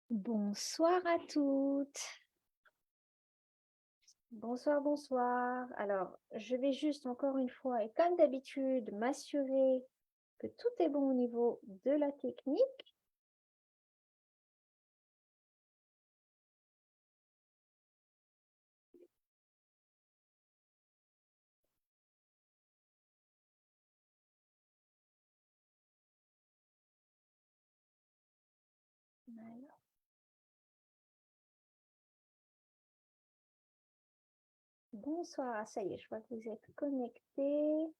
Bonsoir à toutes. Bonsoir, bonsoir. Alors, je vais juste encore une fois, et comme d'habitude, m'assurer que tout est bon au niveau de la technique. Alors, bonsoir. Ah, ça y est, je vois que vous êtes connectés.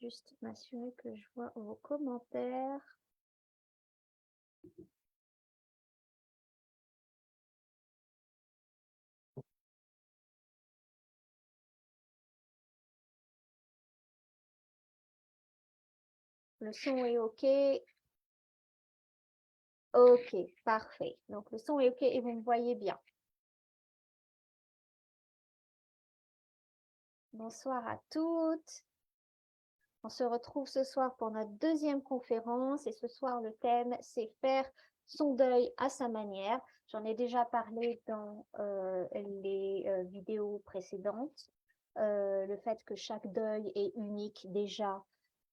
Juste m'assurer que je vois vos commentaires. Le son est OK. OK, parfait. Donc, le son est OK et vous me voyez bien. Bonsoir à toutes. On se retrouve ce soir pour notre deuxième conférence et ce soir, le thème, c'est faire son deuil à sa manière. J'en ai déjà parlé dans les vidéos précédentes. Le fait que chaque deuil est unique déjà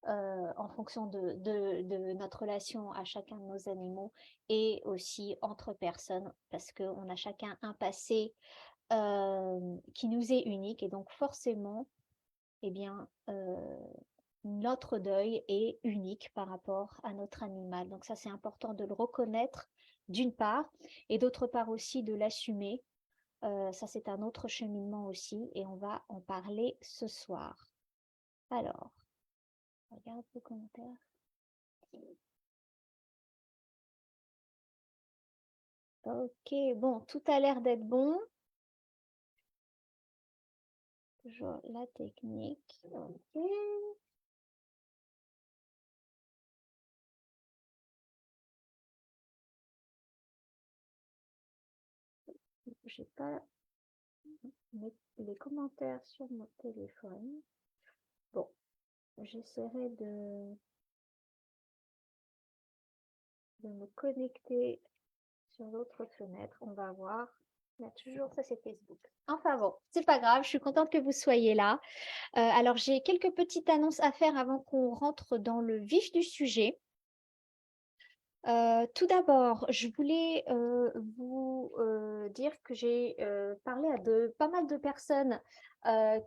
en fonction de notre relation à chacun de nos animaux et aussi entre personnes parce qu'on a chacun un passé qui nous est unique et donc forcément, eh bien, notre deuil est unique par rapport à notre animal. Donc ça, c'est important de le reconnaître d'une part et d'autre part aussi de l'assumer. Ça, c'est un autre cheminement aussi et on va en parler ce soir. Alors, regarde vos commentaires. Ok, bon, tout a l'air d'être bon. Toujours la technique. Ok. J'ai pas les commentaires sur mon téléphone. Bon, j'essaierai de me connecter sur l'autre fenêtre. On va voir. Il y a toujours ça, c'est Facebook. Enfin bon, c'est pas grave. Je suis contente que vous soyez là. Alors, j'ai quelques petites annonces à faire avant qu'on rentre dans le vif du sujet. Tout d'abord, je voulais vous dire que j'ai parlé à pas mal de personnes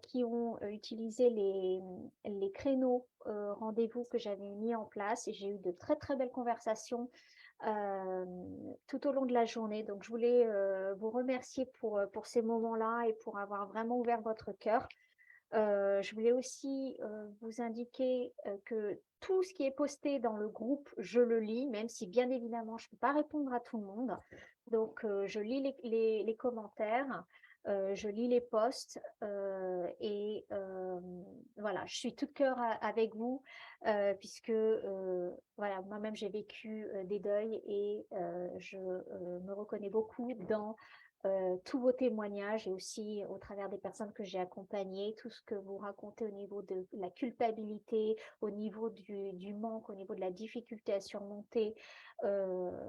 qui ont utilisé les créneaux rendez-vous que j'avais mis en place et j'ai eu de très très belles conversations euh, tout au long de la journée. Donc, je voulais vous remercier pour ces moments-là et pour avoir vraiment ouvert votre cœur. Je voulais aussi vous indiquer que tout ce qui est posté dans le groupe, je le lis, même si bien évidemment, je ne peux pas répondre à tout le monde. Donc, je lis les commentaires, je lis les posts et voilà, je suis tout cœur avec vous puisque voilà, moi-même, j'ai vécu des deuils et je me reconnais beaucoup dans tous vos témoignages et aussi au travers des personnes que j'ai accompagnées, tout ce que vous racontez au niveau de la culpabilité, au niveau du manque, au niveau de la difficulté à surmonter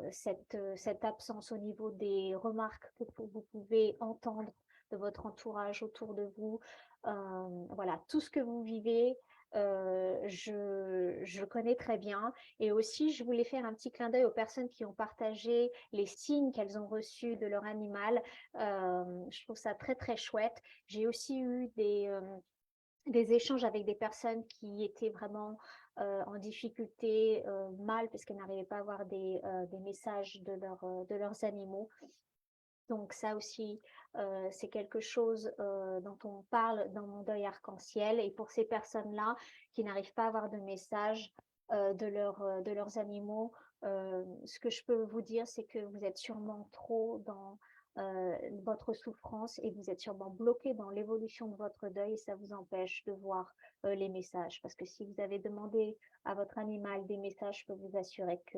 cette absence, au niveau des remarques que vous pouvez entendre de votre entourage autour de vous. Voilà, tout ce que vous vivez, je connais très bien. Et aussi, je voulais faire un petit clin d'œil aux personnes qui ont partagé les signes qu'elles ont reçus de leur animal. Je trouve ça très, très chouette. J'ai aussi eu des échanges avec des personnes qui étaient vraiment en difficulté, mal, parce qu'elles n'arrivaient pas à avoir des messages de leurs animaux. Donc ça aussi, c'est quelque chose dont on parle dans mon deuil arc-en-ciel. Et pour ces personnes-là qui n'arrivent pas à avoir de message de leurs animaux, ce que je peux vous dire, c'est que vous êtes sûrement trop dans votre souffrance et vous êtes sûrement bloqué dans l'évolution de votre deuil et ça vous empêche de voir les messages. Parce que si vous avez demandé à votre animal des messages, je peux vous assurer que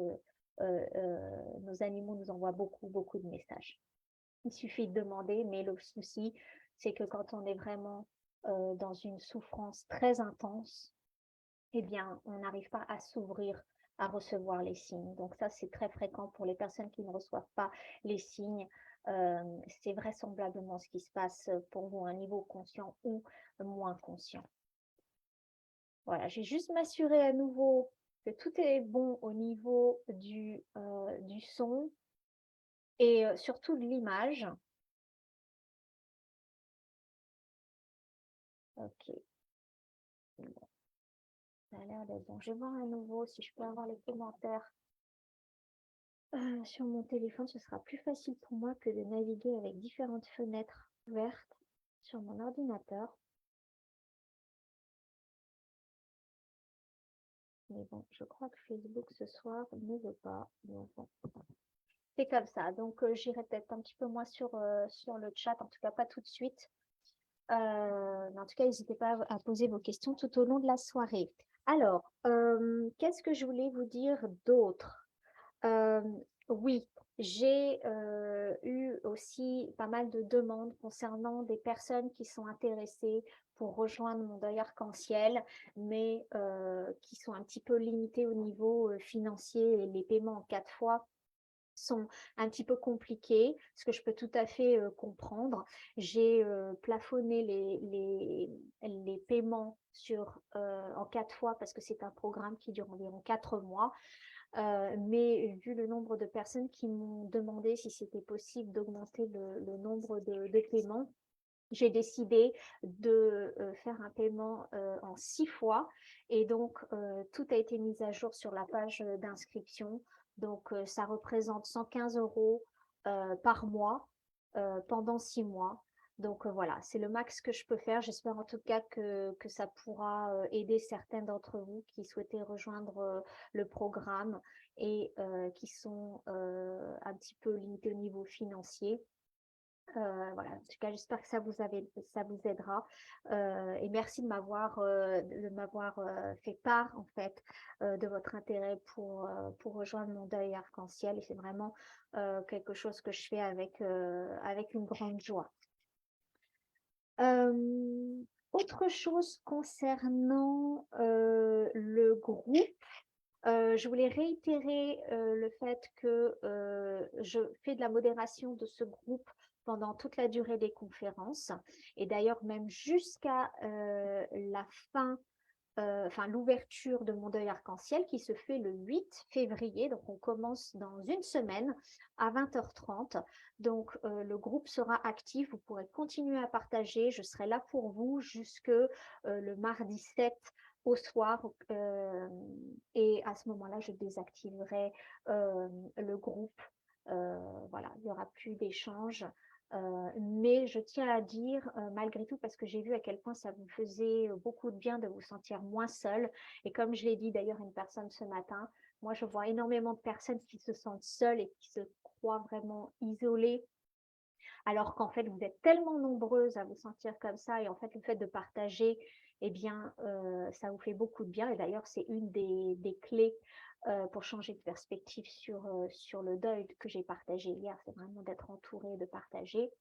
nos animaux nous envoient beaucoup, beaucoup de messages. Il suffit de demander, mais le souci, c'est que quand on est vraiment dans une souffrance très intense, eh bien, on n'arrive pas à s'ouvrir à recevoir les signes. Donc ça, c'est très fréquent pour les personnes qui ne reçoivent pas les signes. C'est vraisemblablement ce qui se passe pour vous à un niveau conscient ou moins conscient. Voilà, je vais juste m'assurer à nouveau que tout est bon au niveau du son et surtout de l'image. Ok, bon, ça a l'air d'être bon. Je vais voir à nouveau si je peux avoir les commentaires sur mon téléphone. Ce sera plus facile pour moi que de naviguer avec différentes fenêtres ouvertes sur mon ordinateur. Mais bon, je crois que Facebook ce soir ne veut pas. Donc bon, c'est comme ça. Donc j'irai peut-être un petit peu moins sur le chat, en tout cas pas tout de suite. Mais en tout cas, n'hésitez pas à poser vos questions tout au long de la soirée. Alors, qu'est-ce que je voulais vous dire d'autre? Oui, j'ai eu aussi pas mal de demandes concernant des personnes qui sont intéressées pour rejoindre mon deuil arc-en-ciel, mais qui sont un petit peu limitées au niveau financier et les paiements en 4 fois sont un petit peu compliqués, ce que je peux tout à fait comprendre. J'ai plafonné les paiements en 4 fois parce que c'est un programme qui dure environ 4 mois. Mais vu le nombre de personnes qui m'ont demandé si c'était possible d'augmenter le nombre de paiements, j'ai décidé de faire un paiement en 6 fois et donc tout a été mis à jour sur la page d'inscription. Donc ça représente 115 € par mois pendant 6 mois. Donc voilà, c'est le max que je peux faire. J'espère en tout cas que ça pourra aider certains d'entre vous qui souhaitaient rejoindre le programme et qui sont un petit peu limités au niveau financier. Voilà, en tout cas, j'espère que ça vous aidera. Et merci de m'avoir fait part, en fait, de votre intérêt pour rejoindre mon deuil arc-en-ciel. Et c'est vraiment quelque chose que je fais avec une grande joie. Autre chose concernant le groupe, je voulais réitérer le fait que je fais de la modération de ce groupe pendant toute la durée des conférences et d'ailleurs même jusqu'à la fin, enfin l'ouverture de mon deuil arc-en-ciel qui se fait le 8 février. Donc on commence dans une semaine à 20h30. Donc le groupe sera actif, vous pourrez continuer à partager. Je serai là pour vous jusque le mardi 7 au soir et à ce moment-là, je désactiverai le groupe. Voilà, il n'y aura plus d'échanges. Mais je tiens à dire, malgré tout, parce que j'ai vu à quel point ça vous faisait beaucoup de bien de vous sentir moins seul. Et comme je l'ai dit d'ailleurs à une personne ce matin, moi, je vois énormément de personnes qui se sentent seules et qui se croient vraiment isolées, alors qu'en fait, vous êtes tellement nombreuses à vous sentir comme ça. Et en fait, le fait de partager, eh bien, ça vous fait beaucoup de bien. Et d'ailleurs, c'est une des clés pour changer de perspective sur le deuil que j'ai partagé hier. C'est vraiment d'être entouré, de partager.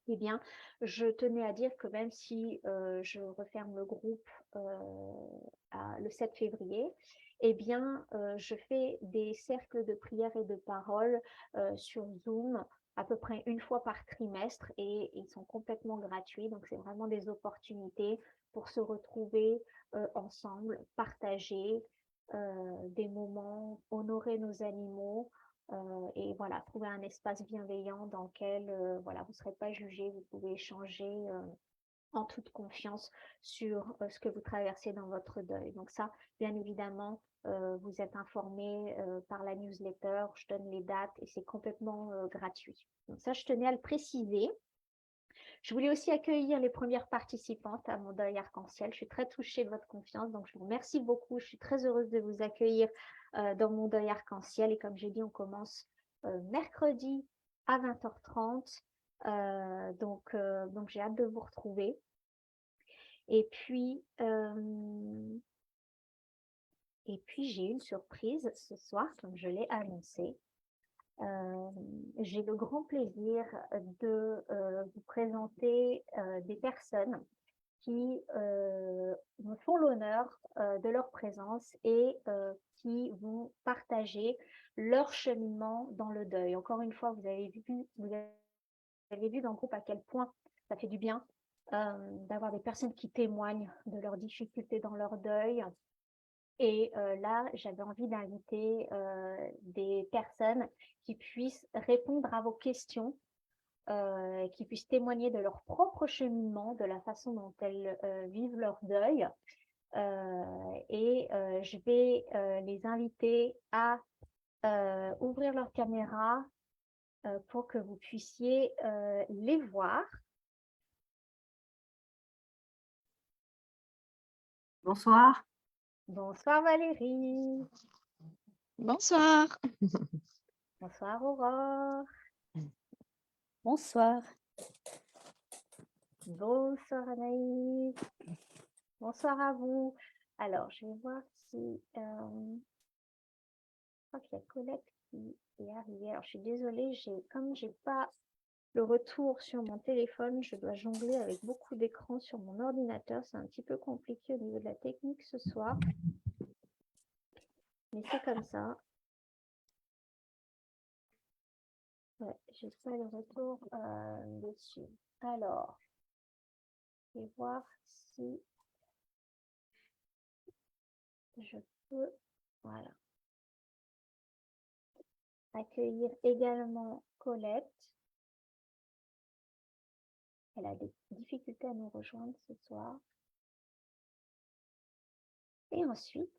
Eh bien, je tenais à dire que même si je referme le groupe le 7 février, eh bien, je fais des cercles de prière et de parole sur Zoom à peu près une fois par trimestre et ils sont complètement gratuits. Donc, c'est vraiment des opportunités pour se retrouver ensemble, partager des moments, honorer nos animaux, et voilà, trouver un espace bienveillant dans lequel voilà, vous ne serez pas jugé, vous pouvez échanger en toute confiance sur ce que vous traversez dans votre deuil. Donc ça, bien évidemment, vous êtes informé par la newsletter, je donne les dates et c'est complètement gratuit. Donc ça, je tenais à le préciser. Je voulais aussi accueillir les premières participantes à mon deuil arc-en-ciel. Je suis très touchée de votre confiance, donc je vous remercie beaucoup. Je suis très heureuse de vous accueillir dans mon deuil arc-en-ciel. Et comme j'ai dit, on commence mercredi à 20h30. Donc j'ai hâte de vous retrouver. Et puis, j'ai une surprise ce soir, comme je l'ai annoncé. J'ai le grand plaisir de vous présenter des personnes qui me font l'honneur de leur présence et qui vont partager leur cheminement dans le deuil. Encore une fois, vous avez vu dans le groupe à quel point ça fait du bien d'avoir des personnes qui témoignent de leurs difficultés dans leur deuil. Et là, j'avais envie d'inviter des personnes qui puissent répondre à vos questions, qui puissent témoigner de leur propre cheminement, de la façon dont elles vivent leur deuil. Et je vais les inviter à ouvrir leur caméra pour que vous puissiez les voir. Bonsoir. Bonsoir Valérie. Bonsoir. Bonsoir Aurore. Bonsoir. Bonsoir Anaïs. Bonsoir à vous. Alors, je vais voir si... je crois qu'il y a Colette qui est arrivée. Alors, je suis désolée, comme j'ai pas le retour sur mon téléphone, je dois jongler avec beaucoup d'écrans sur mon ordinateur. C'est un petit peu compliqué au niveau de la technique ce soir. Mais c'est comme ça. Ouais, j'ai pas le retour dessus. Alors, je vais voir si je peux... Voilà. Accueillir également Colette. Elle a des difficultés à nous rejoindre ce soir. Et ensuite,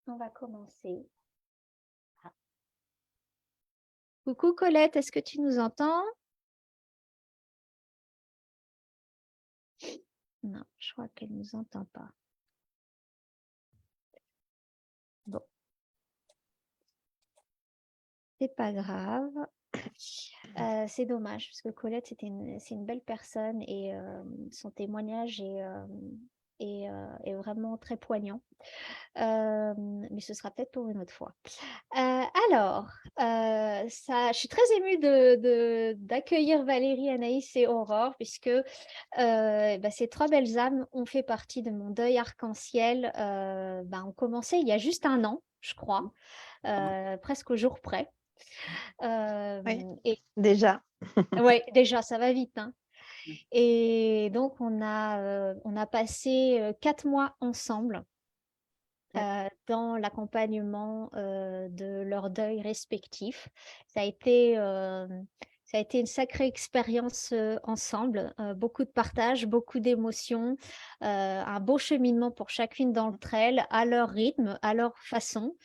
on va commencer. Ah. Coucou Colette, est-ce que tu nous entends? Non, je crois qu'elle ne nous entend pas. Bon. C'est pas grave. C'est dommage parce que Colette, c'est une belle personne et son témoignage est vraiment très poignant. Mais ce sera peut-être pour une autre fois. Alors, je suis très émue d'accueillir Valérie, Anaïs et Aurore puisque ces trois belles âmes ont fait partie de mon deuil arc-en-ciel. On commençait il y a juste un an, je crois, presque au jour près. Oui, Et déjà. ouais, déjà, ça va vite, hein. Et donc, on a passé 4 mois ensemble dans l'accompagnement de leur deuil respectif. Ça a été une sacrée expérience ensemble, beaucoup de partage, beaucoup d'émotions, un beau cheminement pour chacune d'entre elles, à leur rythme, à leur façon.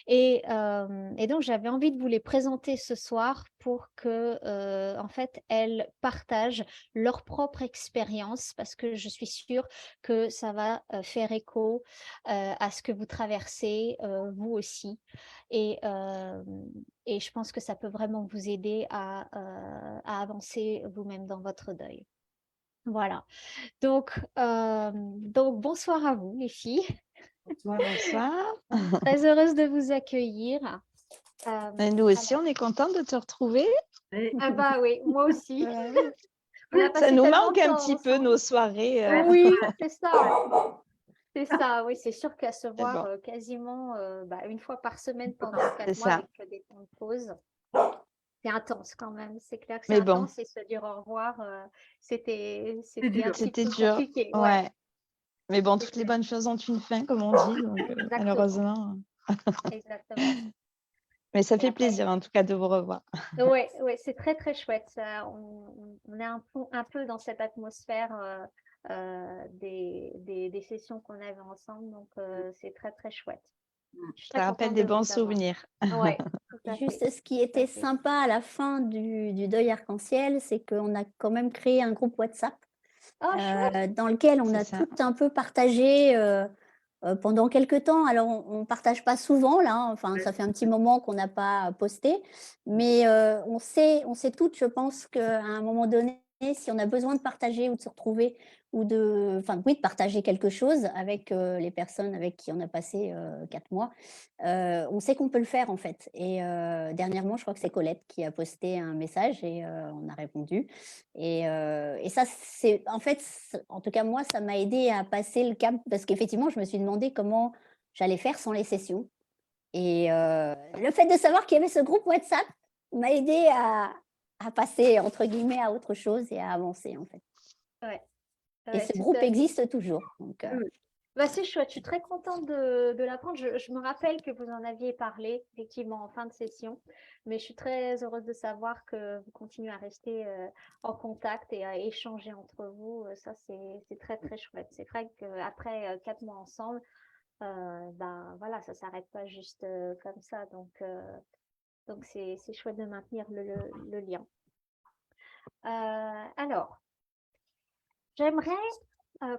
Et donc, j'avais envie de vous les présenter ce soir pour que, en fait, elles partagent leur propre expérience parce que je suis sûre que ça va faire écho à ce que vous traversez, vous aussi. Et je pense que ça peut vraiment vous aider à avancer vous-même dans votre deuil. Voilà. Donc, bonsoir à vous, les filles. Bonsoir. Bonsoir. Très heureuse de vous accueillir. Et nous aussi, on est contente de te retrouver. Ah bah oui, moi aussi. On a Ça passé nous tellement manque de un temps petit peu ensemble. nos soirées. Oui, c'est ça. C'est ça, oui, c'est sûr qu'à se voir bon. quasiment une fois par semaine pendant 4 C'est mois ça. avec des temps de pause. C'est intense quand même, c'est clair que c'est Mais bon. intense et se dire au revoir, c'était dur. un petit C'était peu dur. compliqué. Ouais. Mais bon, toutes les C'était- bonnes choses ont une fin, comme on dit. Donc, Exactement. malheureusement. Exactement. Mais ça Et fait après, plaisir, en tout cas, de vous revoir. ouais, c'est très très chouette. On est un peu dans cette atmosphère des sessions qu'on avait ensemble, donc c'est très très chouette. Je suis très Ça rappelle contente des de bons vous avoir. souvenirs. Ouais, tout à Juste fait. ce qui Tout à était fait. sympa à la fin du deuil arc-en-ciel, c'est qu'on a quand même créé un groupe WhatsApp Oh, chouette. dans lequel on C'est a ça. tout un peu partagé pendant quelques temps. Alors, on ne partage pas souvent, là, hein. Enfin, ça fait un petit moment qu'on n'a pas posté, mais on sait toutes, je pense, qu'à un moment donné, si on a besoin de partager ou de se retrouver ou de partager quelque chose avec, les personnes avec qui on a passé, 4 mois. On sait qu'on peut le faire en fait et dernièrement, je crois que c'est Colette qui a posté un message et on a répondu et ça c'est en fait, en tout cas moi, ça m'a aidé à passer le cap parce qu'effectivement, je me suis demandé comment j'allais faire sans les sessions et le fait de savoir qu'il y avait ce groupe WhatsApp m'a aidé à passer entre guillemets «à autre chose» et à avancer en fait Ouais, et ouais, ce tout groupe à fait. existe toujours donc Oui. Bah, c'est chouette, je suis très contente de l'apprendre. Je me rappelle que vous en aviez parlé, effectivement, en fin de session, mais je suis très heureuse de savoir que vous continuez à rester en contact et à échanger entre vous. Ça, c'est très, très chouette. C'est vrai qu'après 4 mois ensemble, ben voilà, ça s'arrête pas juste comme ça. Donc c'est chouette de maintenir le lien. Alors, j'aimerais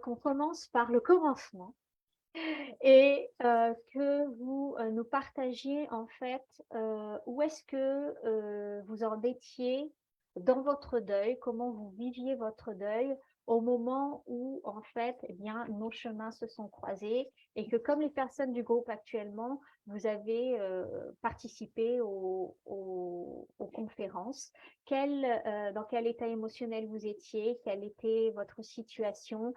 qu'on commence par le commencement. Et que vous nous partagiez en fait où est-ce que vous en étiez dans votre deuil, comment vous viviez votre deuil au moment où en fait eh bien, nos chemins se sont croisés et que comme les personnes du groupe actuellement, vous avez participé aux conférences. Dans quel état émotionnel vous étiez, quelle était votre situation,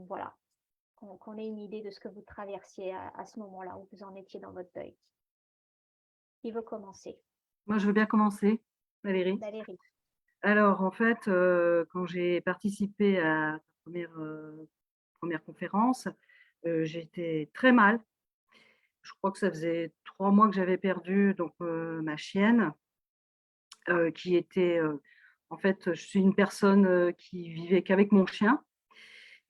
voilà qu'on ait une idée de ce que vous traversiez à ce moment-là, où vous en étiez dans votre deuil. Qui veut commencer? Moi, je veux bien commencer, Valérie. Valérie. Alors, en fait, quand j'ai participé à ta première conférence, j'étais très mal. Je crois que ça faisait 3 mois que j'avais perdu donc ma chienne, qui était, en fait, je suis une personne, qui vivait qu'avec mon chien,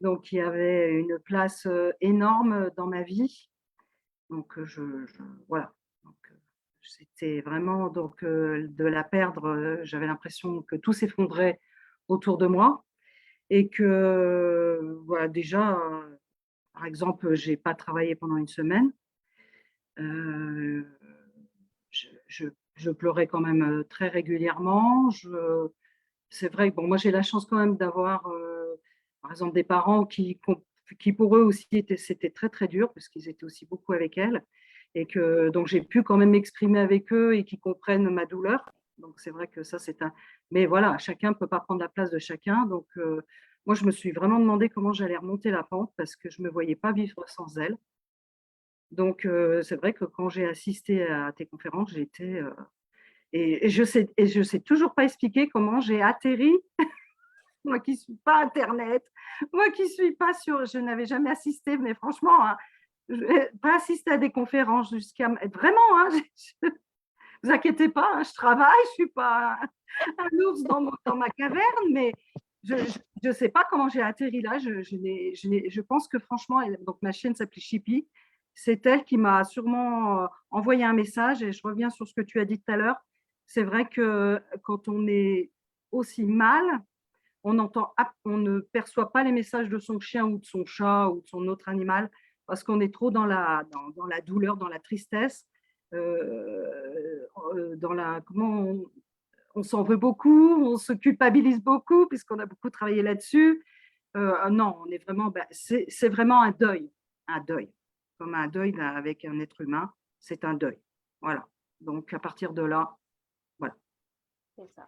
donc qui avait une place, énorme dans ma vie. Donc voilà, donc c'était vraiment donc de la perdre, j'avais l'impression que tout s'effondrait autour de moi et que, voilà déjà, par exemple, j'ai pas travaillé pendant une semaine. Heu, je pleurais quand même, très régulièrement. C'est vrai que bon, moi j'ai la chance quand même d'avoir, par exemple des parents qui pour eux aussi c'était très, très dur parce qu'ils étaient aussi beaucoup avec elle et que donc j'ai pu quand même m'exprimer avec eux et qu'ils comprennent ma douleur. Donc c'est vrai que ça c'est un mais voilà, chacun ne peut pas prendre la place de chacun. Donc moi je me suis vraiment demandé comment j'allais remonter la pente parce que je me voyais pas vivre sans elle. Donc c'est vrai que quand j'ai assisté à tes conférences, j'étais, et je sais toujours pas expliquer comment j'ai atterri, moi qui suis pas internet, moi qui suis pas sur je n'avais jamais assisté, mais franchement, hein, pas assisté à des conférences jusqu'à vraiment, hein, vous inquiétez pas, hein, je travaille, je suis pas un ours dans ma caverne, mais je sais pas comment j'ai atterri là. Je pense que franchement, donc ma chienne s'appelait Chippy. C'est elle qui m'a sûrement envoyé un message et je reviens sur ce que tu as dit tout à l'heure. C'est vrai que quand on est aussi mal, on ne perçoit pas les messages de son chien ou de son chat ou de son autre animal parce qu'on est trop dans la douleur, dans la tristesse, dans la comment on s'en veut beaucoup, on se culpabilise beaucoup puisqu'on a beaucoup travaillé là-dessus. Non, on est vraiment, c'est vraiment un deuil, comme un deuil là, avec un être humain, c'est un deuil. Voilà. Donc à partir de là, voilà. C'est ça.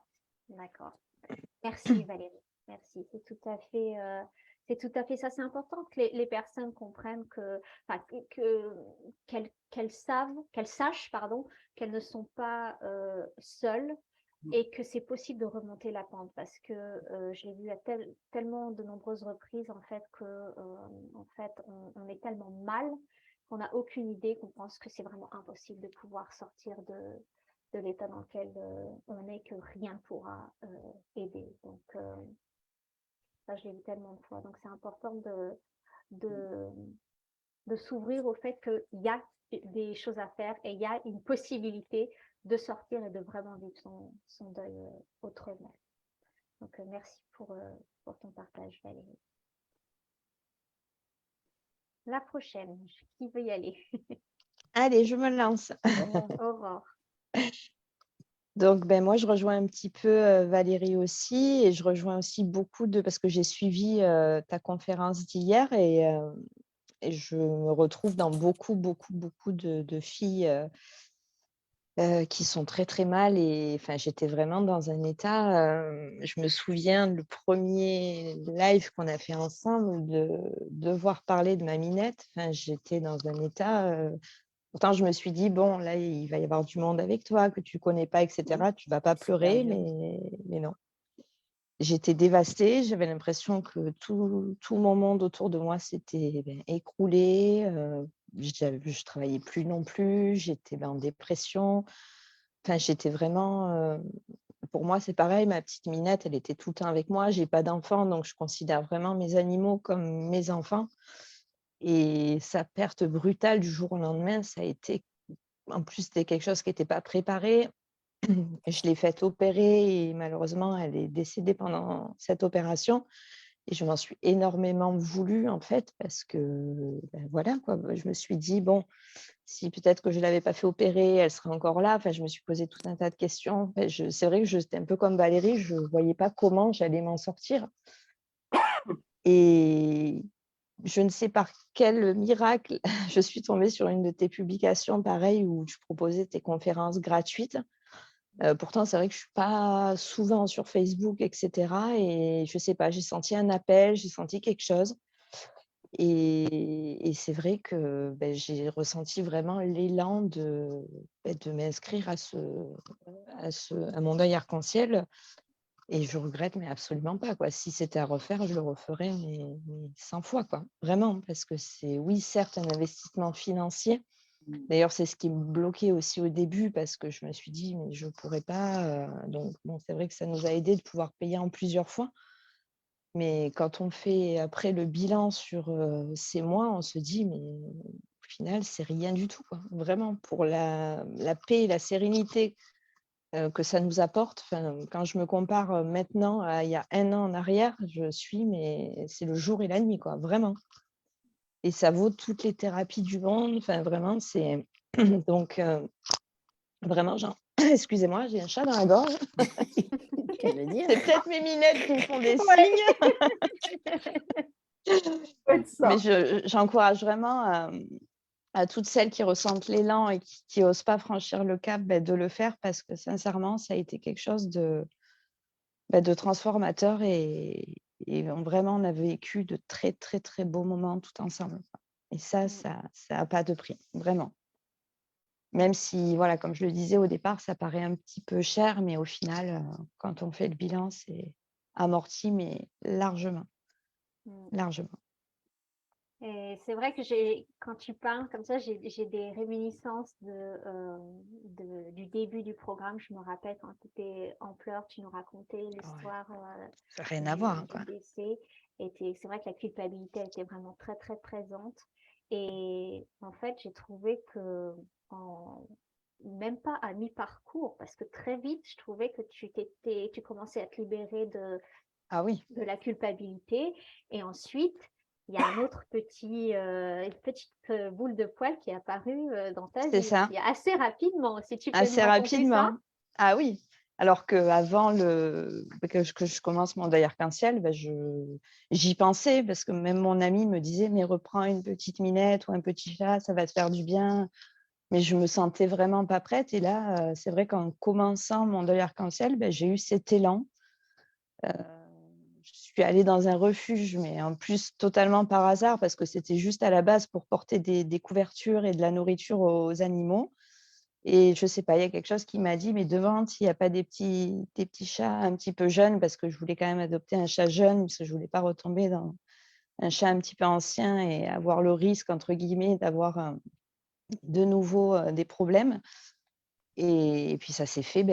D'accord. Merci Valérie. Merci. C'est tout à fait ça. C'est important que les personnes comprennent qu'elles sachent, pardon, qu'elles ne sont pas seules et que c'est possible de remonter la pente parce que je l'ai vu à tellement de nombreuses reprises en fait que en fait on est tellement mal qu'on n'a aucune idée, qu'on pense que c'est vraiment impossible de pouvoir sortir de l'état dans lequel on est, que rien pourra aider. Donc ça, je l'ai vu tellement de fois. Donc c'est important de, de s'ouvrir au fait qu'il y a des choses à faire et il y a une possibilité de sortir et de vraiment vivre son deuil autrement. Donc merci pour ton partage, Valérie. La prochaine, qui veut y aller? Allez, je me lance. Aurore. Donc, ben, moi, je rejoins un petit peu Valérie aussi, et je rejoins aussi beaucoup parce que j'ai suivi ta conférence d'hier, et je me retrouve dans beaucoup, beaucoup, beaucoup de filles qui sont très, très mal. Et enfin, j'étais vraiment dans un état, je me souviens, le premier live qu'on a fait ensemble, de devoir parler de ma Minette. Enfin, j'étais dans un état, pourtant je me suis dit: «Bon, là, il va y avoir du monde avec toi que tu connais pas et cetera, tu vas pas pleurer», Sérieux. mais non. J'étais dévastée, j'avais l'impression que tout mon monde autour de moi s'était, écroulé, je travaillais plus non plus, j'étais, en dépression. Enfin, j'étais vraiment, pour moi, c'est pareil, ma petite Minette, elle était tout le temps avec moi. J'ai pas d'enfant, donc je considère vraiment mes animaux comme mes enfants, et sa perte brutale du jour au lendemain, ça a été, en plus, c'était quelque chose qui était pas préparé. Je l'ai faite opérer et malheureusement, elle est décédée pendant cette opération, et je m'en suis énormément voulu, en fait, parce que, voilà, quoi. Je me suis dit: «Bon, si peut-être que je l'avais pas fait opérer, elle serait encore là». Enfin, je me suis posé tout un tas de questions. Enfin, c'est vrai que j'étais un peu comme Valérie, je voyais pas comment j'allais m'en sortir, et je ne sais par quel miracle, je suis tombée sur une de tes publications, pareil, où tu proposais tes conférences gratuites. Pourtant, c'est vrai que je suis pas souvent sur Facebook et cetera, et je sais pas, j'ai senti un appel, j'ai senti quelque chose, et c'est vrai que, j'ai ressenti vraiment l'élan de m'inscrire à mon deuil arc-en-ciel, et je regrette, mais absolument pas, quoi. Si c'était à refaire, je le referais, mais 100 fois, quoi. Vraiment, parce que c'est, oui, certes, un investissement financier. D'ailleurs, c'est ce qui me bloquait aussi au début, parce que je me suis dit: «Mais je pourrais pas», donc bon, c'est vrai que ça nous a aidés de pouvoir payer en plusieurs fois. Mais quand on fait après le bilan sur, ces mois, on se dit: «Mais au final, c'est rien du tout, quoi». Vraiment, pour la paix et la sérénité, que ça nous apporte. Enfin, quand je me compare, maintenant à il y a 1 an en arrière, mais c'est le jour et la nuit, quoi, vraiment. Et ça vaut toutes les thérapies du monde. Enfin, vraiment, c'est donc vraiment, genre excusez-moi, j'ai un chat dans la gorge. Tu viens de le dire. C'est peut-être mes minettes qui me font des Ouais, signes, ça doit être mais ça. j'encourage vraiment, à toutes celles qui ressentent l'élan et qui osent pas franchir le cap, de le faire, parce que sincèrement, ça a été quelque chose de transformateur, vraiment, on a vécu de très, très, très beaux moments tout ensemble, quoi. Et ça, Mm, ça a pas de prix, vraiment. Même si, voilà, comme je le disais au départ, ça paraît un petit peu cher, mais au final, quand on fait le bilan, c'est amorti, mais largement, mm. largement. Et c'est vrai que quand tu parles comme ça, j'ai des réminiscences du début du programme. Je me rappelle quand tu étais en pleurs, tu nous racontais Ouais, l'histoire ça a rien à voir, du quoi. décès. Et c'est vrai que la culpabilité elle était vraiment très, très présente. Et en fait, j'ai trouvé que en, même pas à mi-parcours, parce que très vite, je trouvais que tu commençais à te libérer Ah oui, de la culpabilité. Et ensuite, il y a un autre une petite boule de poil qui est apparue dans ta c'est vie ça, aussi, assez rapidement. Si tu peux nous assez raconter ça? rapidement. Ah oui, alors qu'avant que je commence mon deuil arc-en-ciel, j'y pensais, parce que même mon ami me disait: «Mais reprends une petite minette ou un petit chat, ça va te faire du bien». Mais je me sentais vraiment pas prête, et là, c'est vrai qu'en commençant mon deuil arc-en-ciel, j'ai eu cet élan. Heu, je suis allée dans un refuge, mais en plus totalement par hasard, parce que c'était juste à la base pour porter des couvertures et de la nourriture aux animaux, et je sais pas, il y a quelque chose qui m'a dit: «Mais demande s'il y a pas des petits chats un petit peu jeunes», parce que je voulais quand même adopter un chat jeune, parce que je voulais pas retomber dans un chat un petit peu ancien et avoir le risque, entre guillemets, d'avoir, de nouveau, des problèmes. Et puis ça s'est fait,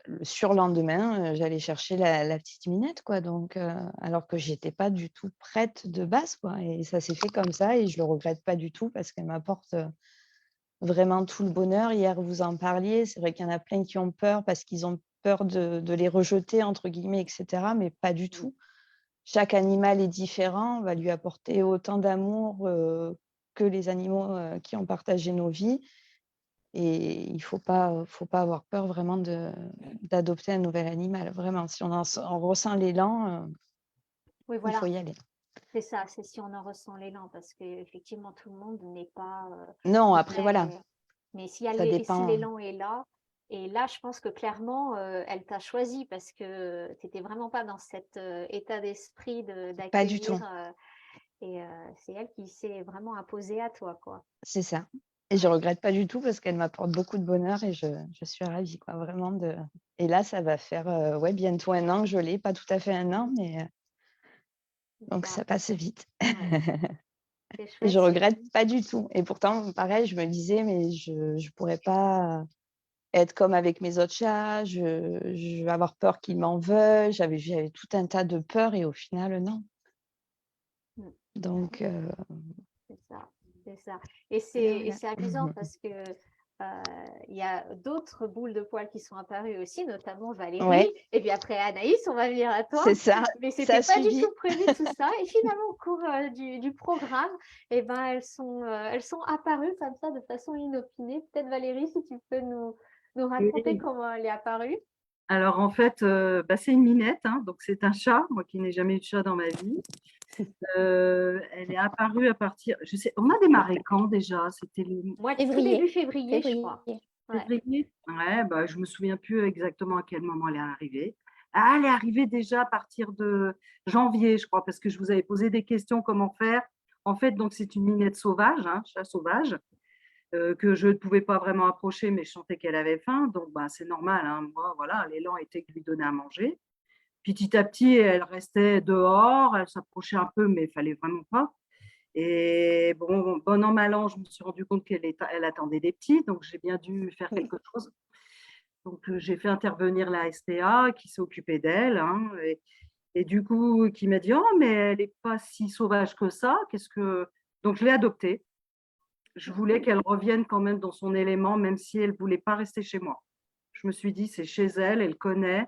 le surlendemain, j'allais chercher la petite Minette, quoi, donc alors que j'étais pas du tout prête de base, quoi, et ça s'est fait comme ça, et je le regrette pas du tout, parce qu'elle m'apporte, vraiment tout le bonheur. Hier, vous en parliez, c'est vrai qu'il y en a plein qui ont peur, parce qu'ils ont peur de «les rejeter» entre guillemets et cetera, mais pas du tout. Chaque animal est différent, on va lui apporter autant d'amour, que les animaux, qui ont partagé nos vies. Et il faut pas avoir peur vraiment d'adopter un nouvel animal. Vraiment, si on ressent l'élan, Oui, il faut voilà, y aller. c'est ça, c'est si on en ressent l'élan, parce qu'effectivement, tout le monde n'est pas Non, après voilà, prêt. Mais si ça dépend. l'élan est là, et là, je pense que clairement, elle t'a choisi parce que tu étais vraiment pas dans cet état d'esprit Pas du d'accueillir, tout, et c'est elle qui s'est vraiment imposée à toi, quoi. c'est ça. Et je Ouais. regrette pas du tout parce qu'elle m'apporte beaucoup de bonheur et je suis ravie, quoi, vraiment de et là, ça va faire, ouais, bientôt 1 an que je l'ai, pas tout à fait 1 an, mais C'est donc ça. ça passe vite. Ouais. C'est Et chouette, je c'est regrette pas du tout et pourtant, pareil, je me disais: «Mais je pourrais pas être comme avec mes autres chats, je vais avoir peur qu'ils m'en veuillent». J'avais tout un tas de peurs et au final, non. mm, Donc c'est ça, c'est ça. Et et c'est voilà. amusant parce que il y a d'autres boules de poils qui sont apparues aussi, notamment Valérie. Ouais, Et puis après Anaïs, on va venir à toi. c'est ça, Mais ça c'était a pas du suivi. tout prévu tout ça. Et finalement, au cours du programme, eh ben, elles sont apparues comme ça de façon inopinée. Peut-être Valérie, si tu peux nous raconter Oui. comment elle est apparue. Alors en fait, bah, c'est une minette, hein, donc c'est un chat, moi qui n'ai jamais eu de chat dans ma vie. Elle est apparue à partir, je sais, on a démarré quand déjà? C'était le Tout début Février. février, je crois. Février. Ouais. février? Ouais, bah, je me souviens plus exactement à quel moment elle est arrivée. Ah, elle est arrivée déjà à partir de janvier, je crois, parce que je vous avais posé des questions, comment faire. En fait, donc c'est une minette sauvage, hein, chat sauvage, que je ne pouvais pas vraiment approcher, mais je sentais qu'elle avait faim, donc bah, c'est normal, hein. Moi, voilà, l'élan était de lui donner à manger. Petit à petit, elle restait dehors, elle s'approchait un peu, mais il fallait vraiment pas. Et bon an, mal an, je me suis rendu compte elle attendait des petits, donc j'ai bien dû faire quelque chose. Donc, j'ai fait intervenir la SPA qui s'est occupée d'elle, hein, et du coup, qui m'a dit: «Oh, mais elle n'est pas si sauvage que ça, qu'est-ce que…» Donc, je l'ai adoptée. Je voulais qu'elle revienne quand même dans son élément, même si elle ne voulait pas rester chez moi. Je me suis dit: «C'est chez elle, elle connaît.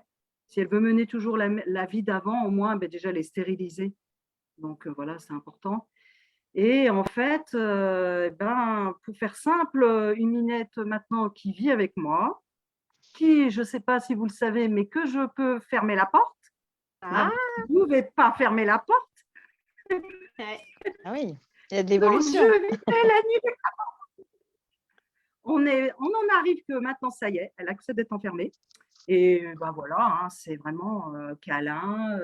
Si elle veut mener toujours la vie d'avant, au moins, ben, déjà, elle est stérilisée». Donc, voilà, c'est important. Et en fait, ben, pour faire simple, une minette maintenant qui vit avec moi, qui, je ne sais pas si vous le savez, mais que je peux fermer la porte. Ah, Maintenant, vous ne pouvez pas fermer la porte, ouais. Ah oui, il y a de donc l'évolution. je vais la nuit. On en arrive que maintenant, ça y est, elle accepte d'être enfermée. Et ben voilà, hein, c'est vraiment câlin,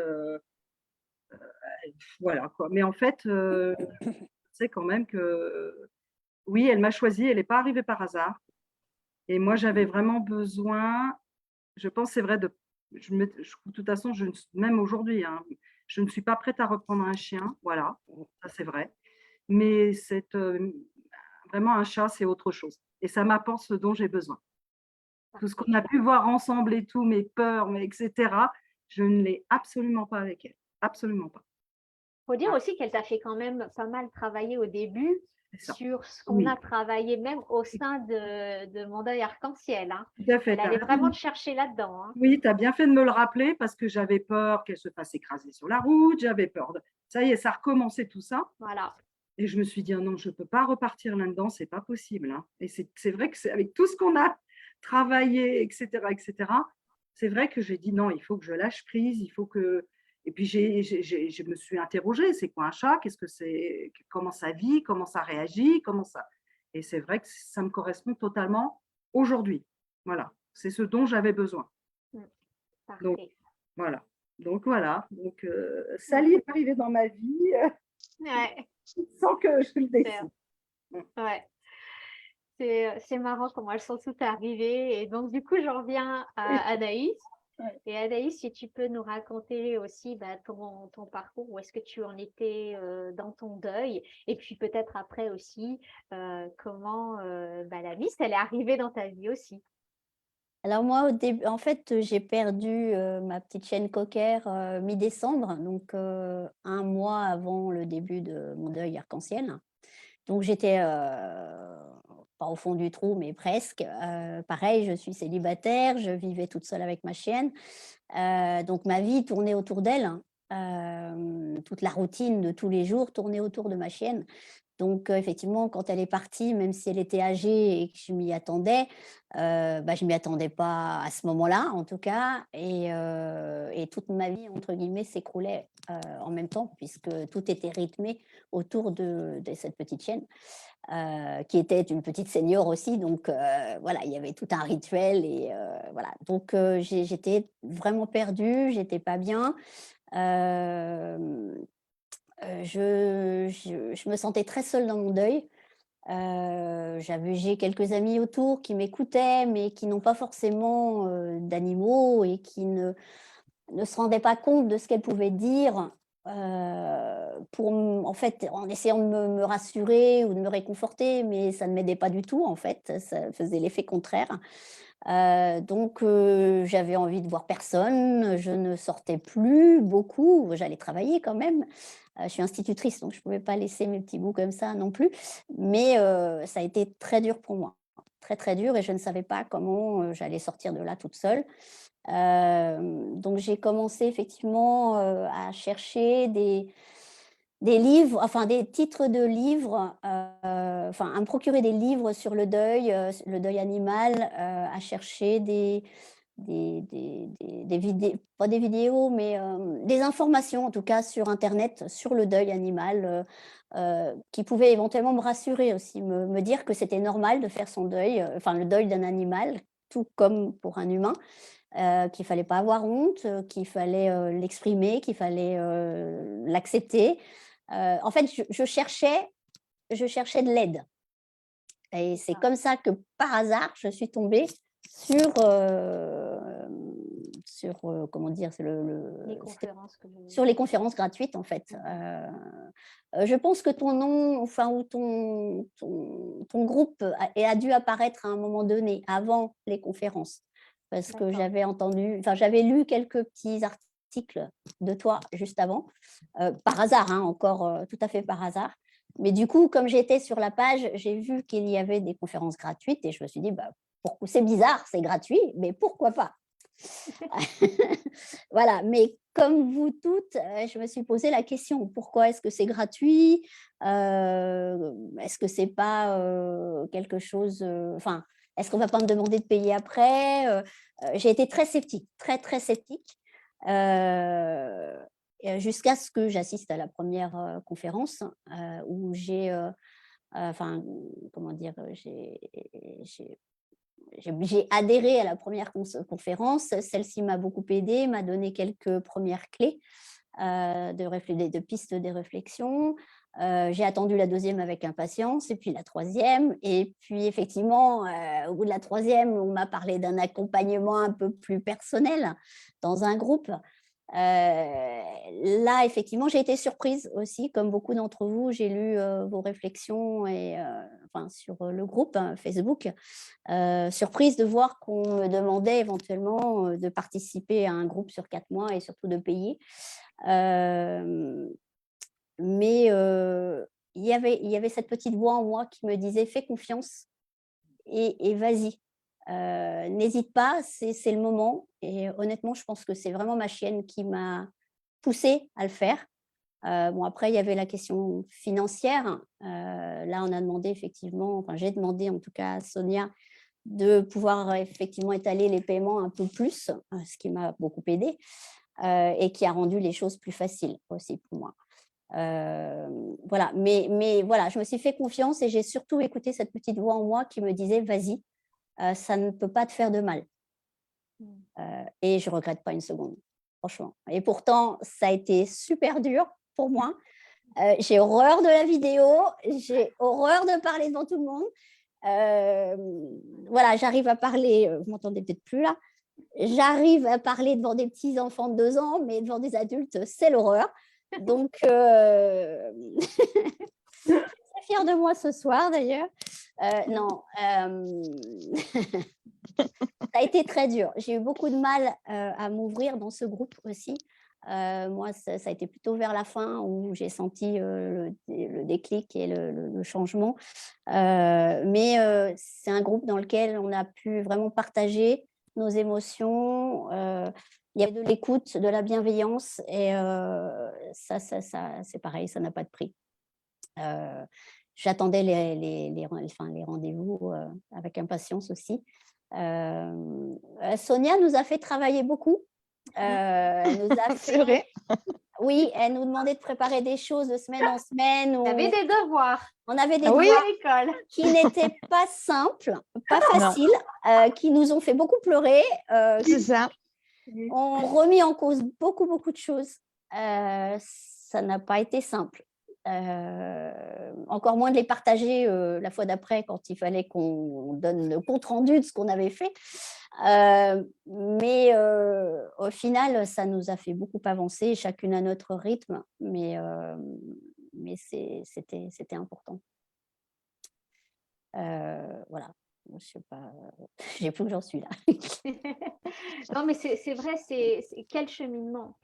voilà quoi. Mais en fait, c'est quand même que oui, elle m'a choisie, elle n'est pas arrivée par hasard. Et moi, j'avais vraiment besoin, je pense, c'est vrai, de toute façon, même aujourd'hui, hein, je ne suis pas prête à reprendre un chien, voilà, ça c'est vrai. Mais vraiment un chat, c'est autre chose. Et ça m'apporte ce dont j'ai besoin. Tout ce qu'on Parfait. a pu voir ensemble et tout, mes peurs, etc., je ne l'ai absolument pas avec elle. Absolument pas. Faut dire Ah, aussi qu'elle t'a fait quand même pas mal travailler au début c'est ça. sur ce qu'on a Oui, travaillé même au sein de Mon Deuil Arc-en-Ciel, hein. tout à fait. Elle Tu as allait raison. vraiment te chercher là-dedans, hein. Oui, tu as bien fait de me le rappeler parce que j'avais peur qu'elle se fasse écraser sur la route. J'avais peur de… Ça y est, ça recommençait tout ça. Voilà. Et je me suis dit: «Ah non, je ne peux pas repartir là-dedans, c'est pas possible, hein». Et c'est vrai que c'est avec tout ce qu'on a travaillé, et cetera, c'est vrai que j'ai dit: «Non, il faut que je lâche prise, il faut que…» Et puis je me suis interrogée: «C'est quoi un chat? Qu'est-ce que c'est? Comment ça vit? Comment ça réagit? Comment ça…» Et c'est vrai que ça me correspond totalement aujourd'hui. Voilà, c'est ce dont j'avais besoin. Mmh, Donc parfait. voilà, donc Mmh. Sally est arrivée dans ma vie, Ouais, sans que je le c'est décide. Mmh. ouais. C'est marrant comment elles sont toutes arrivées. Et donc du coup, j'en reviens à Oui, Anaïs. ouais. Et Anaïs, si tu peux nous raconter aussi bah, ton parcours, où est-ce que tu en étais dans ton deuil, et puis peut-être après aussi comment bah, la Miss, elle est arrivée dans ta vie aussi. Alors moi, au début, en fait, j'ai perdu ma petite chienne cocker mi-décembre, donc 1 mois avant le début de mon deuil arc-en-ciel. Donc j'étais pas au fond du trou, mais presque. Pareil, je suis célibataire, je vivais toute seule avec ma chienne. Donc ma vie tournait autour d'elle, hein. Toute la routine de tous les jours tournait autour de ma chienne. Donc, effectivement, quand elle est partie, même si elle était âgée et que je m'y attendais, je m'y attendais pas à ce moment-là, en tout cas, et toute ma vie, entre guillemets, s'écroulait, en même temps puisque tout était rythmé autour de cette petite chienne, qui était une petite senior aussi. Donc, voilà, il y avait tout un rituel et voilà. Donc, j'étais vraiment perdue, j'étais pas bien. Hem je me sentais très seule dans mon deuil. J'ai quelques amis autour qui m'écoutaient, mais qui n'ont pas forcément, d'animaux et qui ne se rendaient pas compte de ce qu'elles pouvaient dire, en fait, en essayant de me rassurer ou de me réconforter, mais ça ne m'aidait pas du tout, en fait, ça faisait l'effet contraire. Donc j'avais envie de voir personne, je ne sortais plus beaucoup, j'allais travailler quand même. Je suis institutrice, donc je ne pouvais pas laisser mes petits bouts comme ça non plus. Mais ça a été très dur pour moi, très, très dur, et je ne savais pas comment, j'allais sortir de là toute seule. Donc j'ai commencé effectivement, à chercher des livres, enfin des titres de livres, enfin à me procurer des livres sur le deuil animal, à chercher des vidéos, pas des vidéos, mais des informations en tout cas sur internet, sur le deuil animal, qui pouvaient éventuellement me rassurer aussi, me dire que c'était normal de faire son deuil, enfin le deuil d'un animal, tout comme pour un humain, qu'il fallait pas avoir honte, qu'il fallait, l'exprimer, qu'il fallait, l'accepter. En fait, je cherchais de l'aide, et c'est Ah, comme ça que, par hasard, je suis tombée sur, comment dire? C'est les c'était conférences que sur les vous... conférences gratuites, en fait. Mhm. Je pense que ton nom, enfin, ou ton groupe a dû apparaître à un moment donné, avant les conférences. Parce que D'accord. j'avais lu quelques petits articles de toi juste avant, par hasard, hein, encore, tout à fait par hasard. Mais du coup, comme j'étais sur la page, j'ai vu qu'il y avait des conférences gratuites et je me suis dit: «Bah, pourquoi c'est bizarre, c'est gratuit, mais pourquoi pas?» Voilà, mais comme vous toutes, je me suis posé la question: «Pourquoi est-ce que c'est gratuit?» Est-ce que c'est pas, quelque chose, enfin, est-ce qu'on va pas me demander de payer après? J'ai été très sceptique, très, très sceptique, et jusqu'à ce que j'assiste à la première re conférence, où enfin, comment dire? J'ai j'ai adhéré à la première conférence. Celle-ci m'a beaucoup aidée, m'a donné quelques premières clés, de pistes de réflexion. J'ai attendu la deuxième avec impatience, et puis la troisième. Et puis effectivement, au bout de la troisième, on m'a parlé d'un accompagnement un peu plus personnel dans un groupe. Là, effectivement, j'ai été surprise aussi, comme beaucoup d'entre vous. J'ai lu vos réflexions enfin, sur le groupe, hein, Facebook. Surprise de voir qu'on me demandait éventuellement de participer à un groupe sur 4 mois et surtout de payer. Euh, mais il y avait cette petite voix en moi qui me disait: «Fais confiance et vas-y, n'hésite pas, c'est le moment». Et honnêtement, je pense que c'est vraiment ma chienne qui m'a poussée à le faire. Bon, après, il y avait la question financière. Là, on a demandé effectivement, enfin, j'ai demandé en tout cas à Sonia de pouvoir effectivement étaler les paiements un peu plus, ce qui m'a beaucoup aidée, et qui a rendu les choses plus faciles aussi pour moi. Voilà, mais voilà, je me suis fait confiance et j'ai surtout écouté cette petite voix en moi qui me disait: «Vas-y, ça ne peut pas te faire de mal». Mm. Et je regrette pas une seconde, franchement. Et pourtant, ça a été super dur pour moi. J'ai horreur de la vidéo, j'ai horreur de parler devant tout le monde. Voilà, j'arrive à parler, vous m'entendez peut-être plus là. J'arrive à parler devant des petits enfants de 2 ans, mais devant des adultes, c'est l'horreur. Donc, je suis très fière de moi ce soir d'ailleurs. Non, ça a été très dur. J'ai eu beaucoup de mal, à m'ouvrir dans ce groupe aussi. Moi, ça a été plutôt vers la fin où j'ai senti, le déclic et le changement. Mais c'est un groupe dans lequel on a pu vraiment partager nos émotions. Il y avait de l'écoute, de la bienveillance, et ça, c'est pareil, ça n'a pas de prix. Heu, j'attendais les rendez-vous avec impatience aussi. Sonia nous a fait travailler beaucoup. Elle nous a C'est fait, vrai. oui, elle nous demandait de préparer des choses de semaine en semaine. Tu avais des devoirs On avait des Ah oui. devoirs à l'école. qui n'étaient pas simples, pas Non. faciles, qui nous ont fait beaucoup pleurer, C'est ça. ont remis en cause beaucoup, beaucoup de choses. Ça n'a pas été simple. Encore moins de les partager la fois d'après quand il fallait qu'on donne le compte-rendu de ce qu'on avait fait. Mais au final, ça nous a fait beaucoup avancer, chacune à notre rythme, mais c'était important. Voilà, je sais pas, je sais plus où j'en suis là. Non, mais c'est vrai, c'est quel cheminement,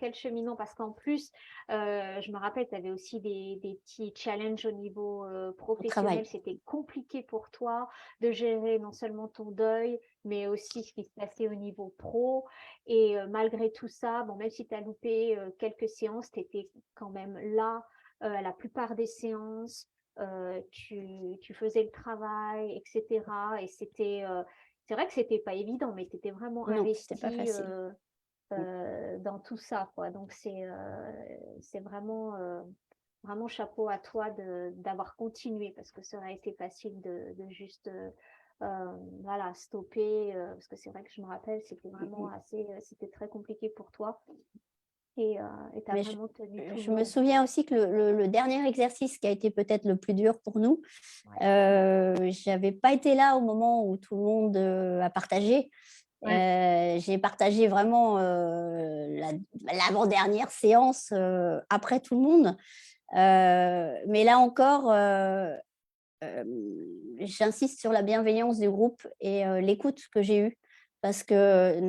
parce qu'en plus, je me rappelle, tu avais aussi des petits challenges au niveau professionnel. C'était compliqué pour toi de gérer non seulement ton deuil, mais aussi ce qui se passait au niveau pro. Et malgré tout ça, bon, même si tu as loupé quelques séances, tu étais quand même là à la plupart des séances. Tu faisais le travail, etc. Et c'est vrai que c'était pas évident, mais tu étais vraiment Non, investi c'était pas facile. dans tout ça, quoi. Donc c'est vraiment vraiment chapeau à toi d'avoir continué, parce que ça aurait été facile de juste voilà, stopper, parce que c'est vrai que je me rappelle, c'était vraiment c'était très compliqué pour toi. Et tu as Mais vraiment tenu tout je le me long. souviens aussi que le dernier exercice qui a été peut-être le plus dur pour nous, j'avais pas été là au moment où tout le monde a partagé. J'ai partagé vraiment l'avant-dernière séance après tout le monde. Mais là encore, j'insiste sur la bienveillance du groupe et l'écoute que j'ai eue, parce que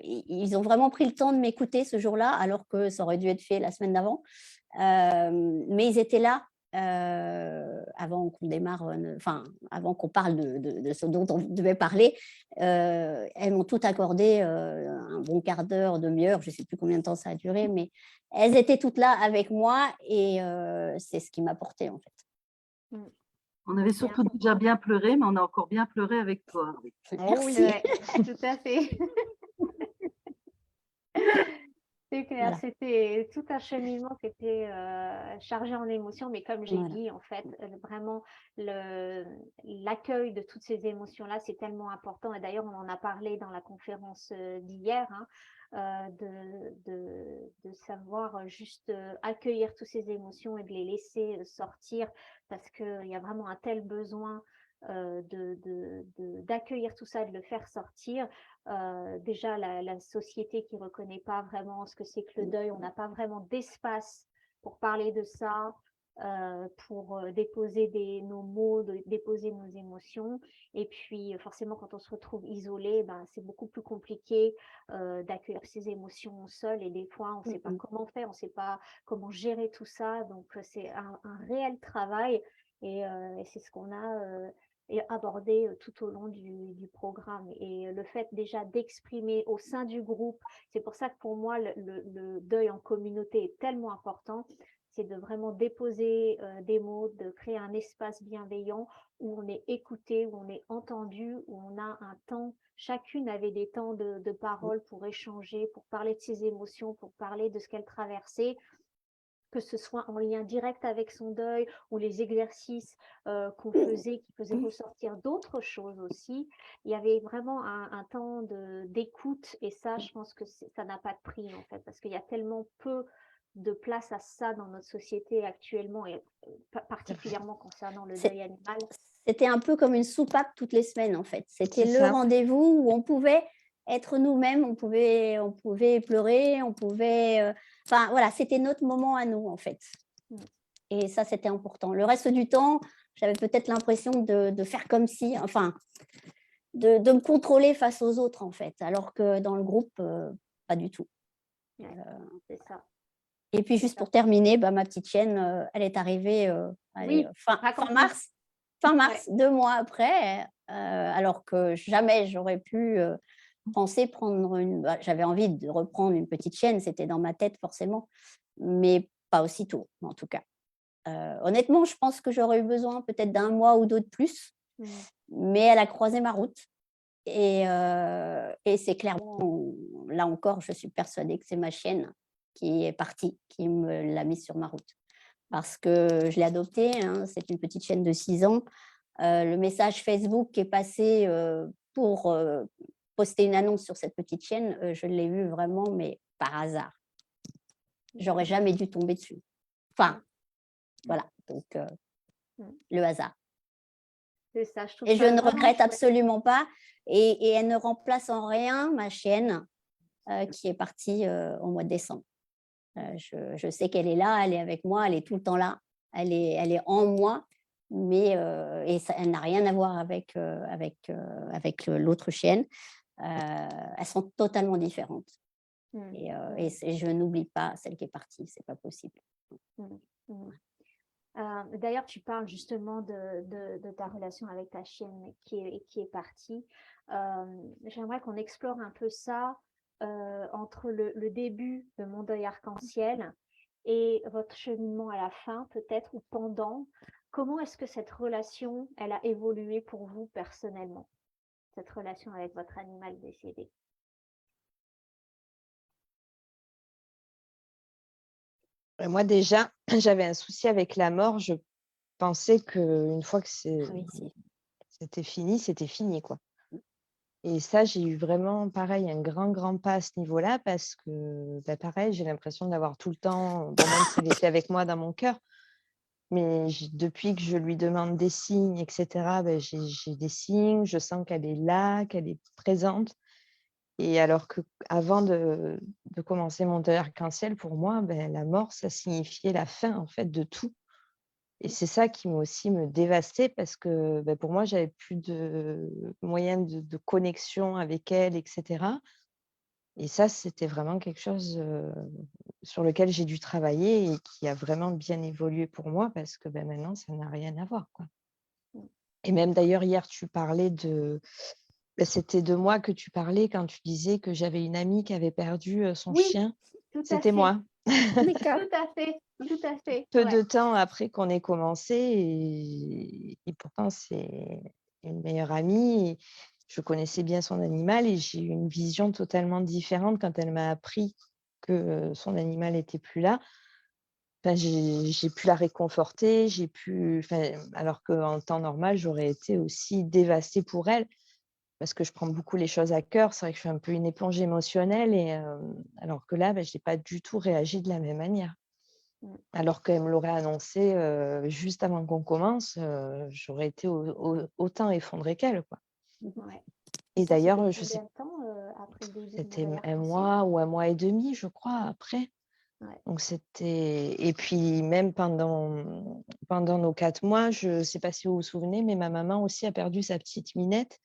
ils ont vraiment pris le temps de m'écouter ce jour-là, alors que ça aurait dû être fait la semaine d'avant. Mais ils étaient là avant qu'on démarre, avant qu'on parle de ce dont on devait parler. Elles m'ont tout accordé, un bon quart d'heure, demi-heure, je ne sais plus combien de temps ça a duré, mais elles étaient toutes là avec moi et c'est ce qui m'a porté en fait. On avait surtout déjà bien pleuré, mais on a encore bien pleuré avec toi. Merci. Ouais, tout à fait. C'est clair, Voilà. c'était tout un cheminement qui était chargé en émotions, mais comme j'ai Voilà. dit, en fait, vraiment, l'accueil de toutes ces émotions-là, c'est tellement important. Et d'ailleurs, on en a parlé dans la conférence d'hier, hein, de savoir juste accueillir toutes ces émotions et de les laisser sortir, parce qu'il y a vraiment un tel besoin d'accueillir tout ça, de le faire sortir. Déjà, la société qui ne reconnaît pas vraiment ce que c'est que le deuil, on n'a pas vraiment d'espace pour parler de ça, pour déposer nos mots, déposer nos émotions. Et puis, forcément, quand on se retrouve isolé, ben, c'est beaucoup plus compliqué d'accueillir ses émotions seul. Et des fois, on ne sait pas comment faire, on ne sait pas comment gérer tout ça. Donc, c'est un réel travail. Et c'est ce qu'on a abordé tout au long du programme. Et le fait déjà d'exprimer au sein du groupe, c'est pour ça que pour moi, le deuil en communauté est tellement important, c'est de vraiment déposer des mots, de créer un espace bienveillant où on est écouté, où on est entendu, où on a un temps. Chacune avait des temps de parole pour échanger, pour parler de ses émotions, pour parler de ce qu'elle traversait, que ce soit en lien direct avec son deuil ou les exercices qu'on faisait, qui faisaient ressortir d'autres choses aussi. Il y avait vraiment un temps d'écoute, et ça, je pense que ça n'a pas de prix, en fait, parce qu'il y a tellement peu de place à ça dans notre société actuellement, et particulièrement concernant le deuil animal. C'était un peu comme une soupape toutes les semaines, en fait. C'était le ça. rendez-vous où on pouvait être nous-mêmes, on pouvait pleurer, on pouvait... Enfin, voilà, c'était notre moment à nous, en fait. Et ça, c'était important. Le reste du temps, j'avais peut-être l'impression de faire comme si, enfin, de me contrôler face aux autres, en fait, alors que dans le groupe, pas du tout. C'est ça. Et puis, juste pour terminer, ma petite chienne, elle est arrivée fin mars. Fin mars, 2 mois après, alors que jamais j'aurais pu penser prendre j'avais envie de reprendre une petite chienne, c'était dans ma tête forcément, mais pas aussitôt, en tout cas. Honnêtement, je pense que j'aurais eu besoin peut-être d'1 mois ou 2 de plus, Mmh. mais elle a croisé ma route et c'est clairement là encore, je suis persuadée que c'est ma chienne qui est partie, qui me l'a mise sur ma route. Parce que je l'ai adoptée, hein, c'est une petite chienne de 6 ans. Le message Facebook qui est passé, pour, poster une annonce sur cette petite chienne, je l'ai vu vraiment, mais par hasard. J'aurais jamais dû tomber dessus. Enfin, voilà, donc Mmh. le hasard. C'est ça, je trouve Et je ça ne vraiment regrette chouette. absolument pas et elle ne remplace en rien ma chienne, qui est partie, au mois de décembre. Je sais qu'elle est là, elle est avec moi, elle est tout le temps là. Elle est en moi, mais et ça elle n'a rien à voir avec l'autre chienne. Elles sont totalement différentes Mmh. et je n'oublie pas celle qui est partie, c'est pas possible. Mmh. Mmh. D'ailleurs, tu parles justement de ta relation avec ta chienne qui est partie. J'aimerais qu'on explore un peu ça, entre le début de Mon deuil arc-en-ciel et votre cheminement à la fin peut-être ou pendant. Comment est-ce que cette relation, elle a évolué pour vous personnellement? Cette relation avec votre animal décédé? Moi déjà, j'avais un souci avec la mort. Je pensais qu'une fois que Ah oui, si. c'était fini, quoi. Et ça, j'ai eu vraiment, pareil, un grand, grand pas à ce niveau-là parce que, bah, pareil, j'ai l'impression d'avoir tout le temps, bon, même si elle était avec moi dans mon cœur, mais depuis que je lui demande des signes, et cetera, bah, j'ai des signes, je sens qu'elle est là, qu'elle est présente. Et alors qu'avant de commencer mon deuil arc-en-ciel, pour moi, ben, la mort, ça signifiait la fin, en fait, de tout. Et c'est ça qui aussi me dévastait parce que, bah, pour moi, j'avais plus de moyens de connexion avec elle et cetera. Et ça, c'était vraiment quelque chose, sur lequel j'ai dû travailler et qui a vraiment bien évolué pour moi parce que, bah, maintenant, ça n'a rien à voir, quoi. Mmh. Et même d'ailleurs, hier, tu parlais bah, c'était de moi que tu parlais quand tu disais que j'avais une amie qui avait perdu, son Oui, chien. tout à C'était fait, moi. D'accord. tout à fait, tout à fait, Peu ouais. de temps après qu'on ait commencé et pourtant c'est une meilleure amie et je connaissais bien son animal et j'ai eu une vision totalement différente quand elle m'a appris que, son animal était plus là. Enfin, j'ai pu la réconforter, j'ai pu enfin, alors qu'en temps normal, j'aurais été aussi dévastée pour elle parce que je prends beaucoup les choses à cœur. C'est vrai que je suis un peu une éponge émotionnelle et alors que là, bah, j'ai pas du tout réagi de la même manière. Mmh. Alors qu'elle me l'aurait annoncé, juste avant qu'on commence, j'aurais été autant effondrée qu'elle, quoi. Ouais. Et Et ça, c'était d'ailleurs, je sais combien de temps, après le début de Mon c'était deuil un arc-en-ciel? mois ou un mois et demi, je crois, après. Ouais. Donc c'était et puis même pendant nos 4 mois, je ne sais pas si vous vous souvenez, mais ma maman aussi a perdu sa petite Minette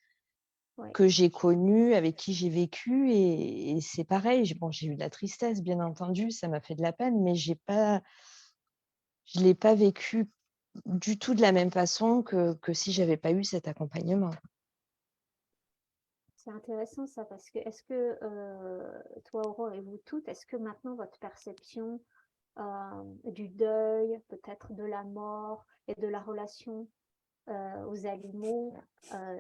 Ouais. que j'ai connue, avec qui j'ai vécu et c'est pareil. J'ai eu de la tristesse, bien entendu, ça m'a fait de la peine, mais je l'ai pas vécu du tout de la même façon que si j'avais pas eu cet accompagnement. C'est intéressant ça parce que est-ce que, toi Aurore et vous toutes, est-ce que maintenant votre perception, du deuil, peut-être de la mort et de la relation, aux animaux,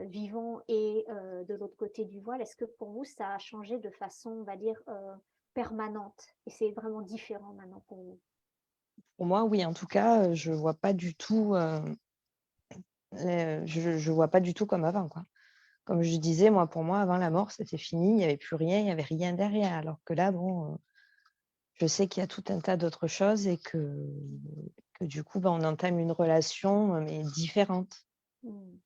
vivants et de l'autre côté du voile, est-ce que pour vous ça a changé de façon, on va dire, permanente et c'est vraiment différent maintenant pour vous? Pour moi, oui, en tout cas, je vois pas du tout, je vois pas du tout comme avant, quoi. Comme je disais, moi, pour moi, avant la mort, c'était fini, il y avait plus rien, il y avait rien derrière. Alors que là, bon, je sais qu'il y a tout un tas d'autres choses et que du coup, bah, on entame une relation, mais différente. Mmh.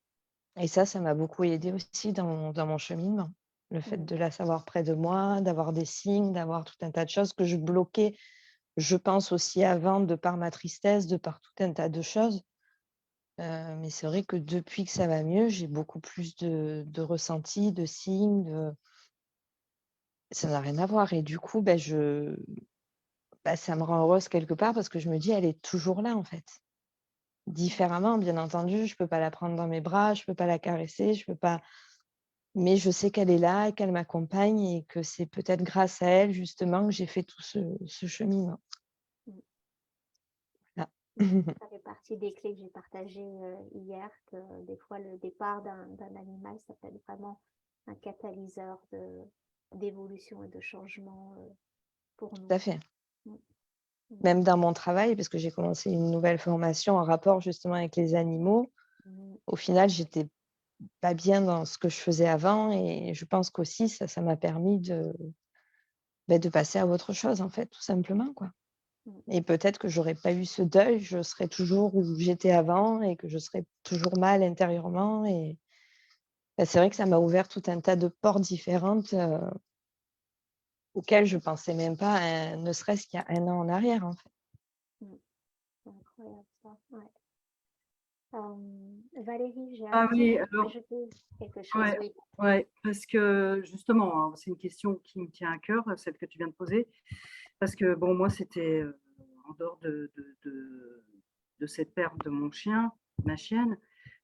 Et ça m'a beaucoup aidée aussi dans mon cheminement. Le fait Mmh. de la savoir près de moi, d'avoir des signes, d'avoir tout un tas de choses que je bloquais, je pense aussi avant, de par ma tristesse, de par tout un tas de choses. Mais c'est vrai que depuis que ça va mieux, j'ai beaucoup plus de ressentis, de signes, ça n'a rien à voir et du coup, bah, ça me rend heureuse quelque part parce que je me dis: «Elle est toujours là, en fait». Différemment, bien entendu, je peux pas la prendre dans mes bras, je peux pas la caresser, je peux pas mais je sais qu'elle est là et qu'elle m'accompagne et que c'est peut-être grâce à elle, justement, que j'ai fait tout ce cheminement. Mmh. Voilà. Ça fait partie des clés que j'ai partagées hier, que des fois le départ d'un animal, ça peut être vraiment un catalyseur d'évolution et de changement pour Tout nous. à fait. Mm, mm, Même dans mon travail, parce que j'ai commencé une nouvelle formation en rapport justement avec les animaux, mm, au final, j'étais pas bien dans ce que je faisais avant et je pense qu'aussi ça m'a permis de passer à autre chose en fait, tout simplement, quoi. mm. Et peut-être que j'aurais pas eu ce deuil, je serais toujours où j'étais avant et que je serais toujours mal intérieurement et bah, c'est vrai que ça m'a ouvert tout un tas de portes différentes, auxquelles je pensais même pas, ne serait-ce qu'il y a 1 an en arrière, en fait. C'est incroyable ça. Ouais. Valérie, j'ai Ah envie oui, de alors, rajouter quelque chose. ouais, Oui. ouais, parce que justement, hein, c'est une question qui me tient à cœur, celle que tu viens de poser, parce que bon, moi, c'était en dehors de cette perte de mon chien, ma chienne,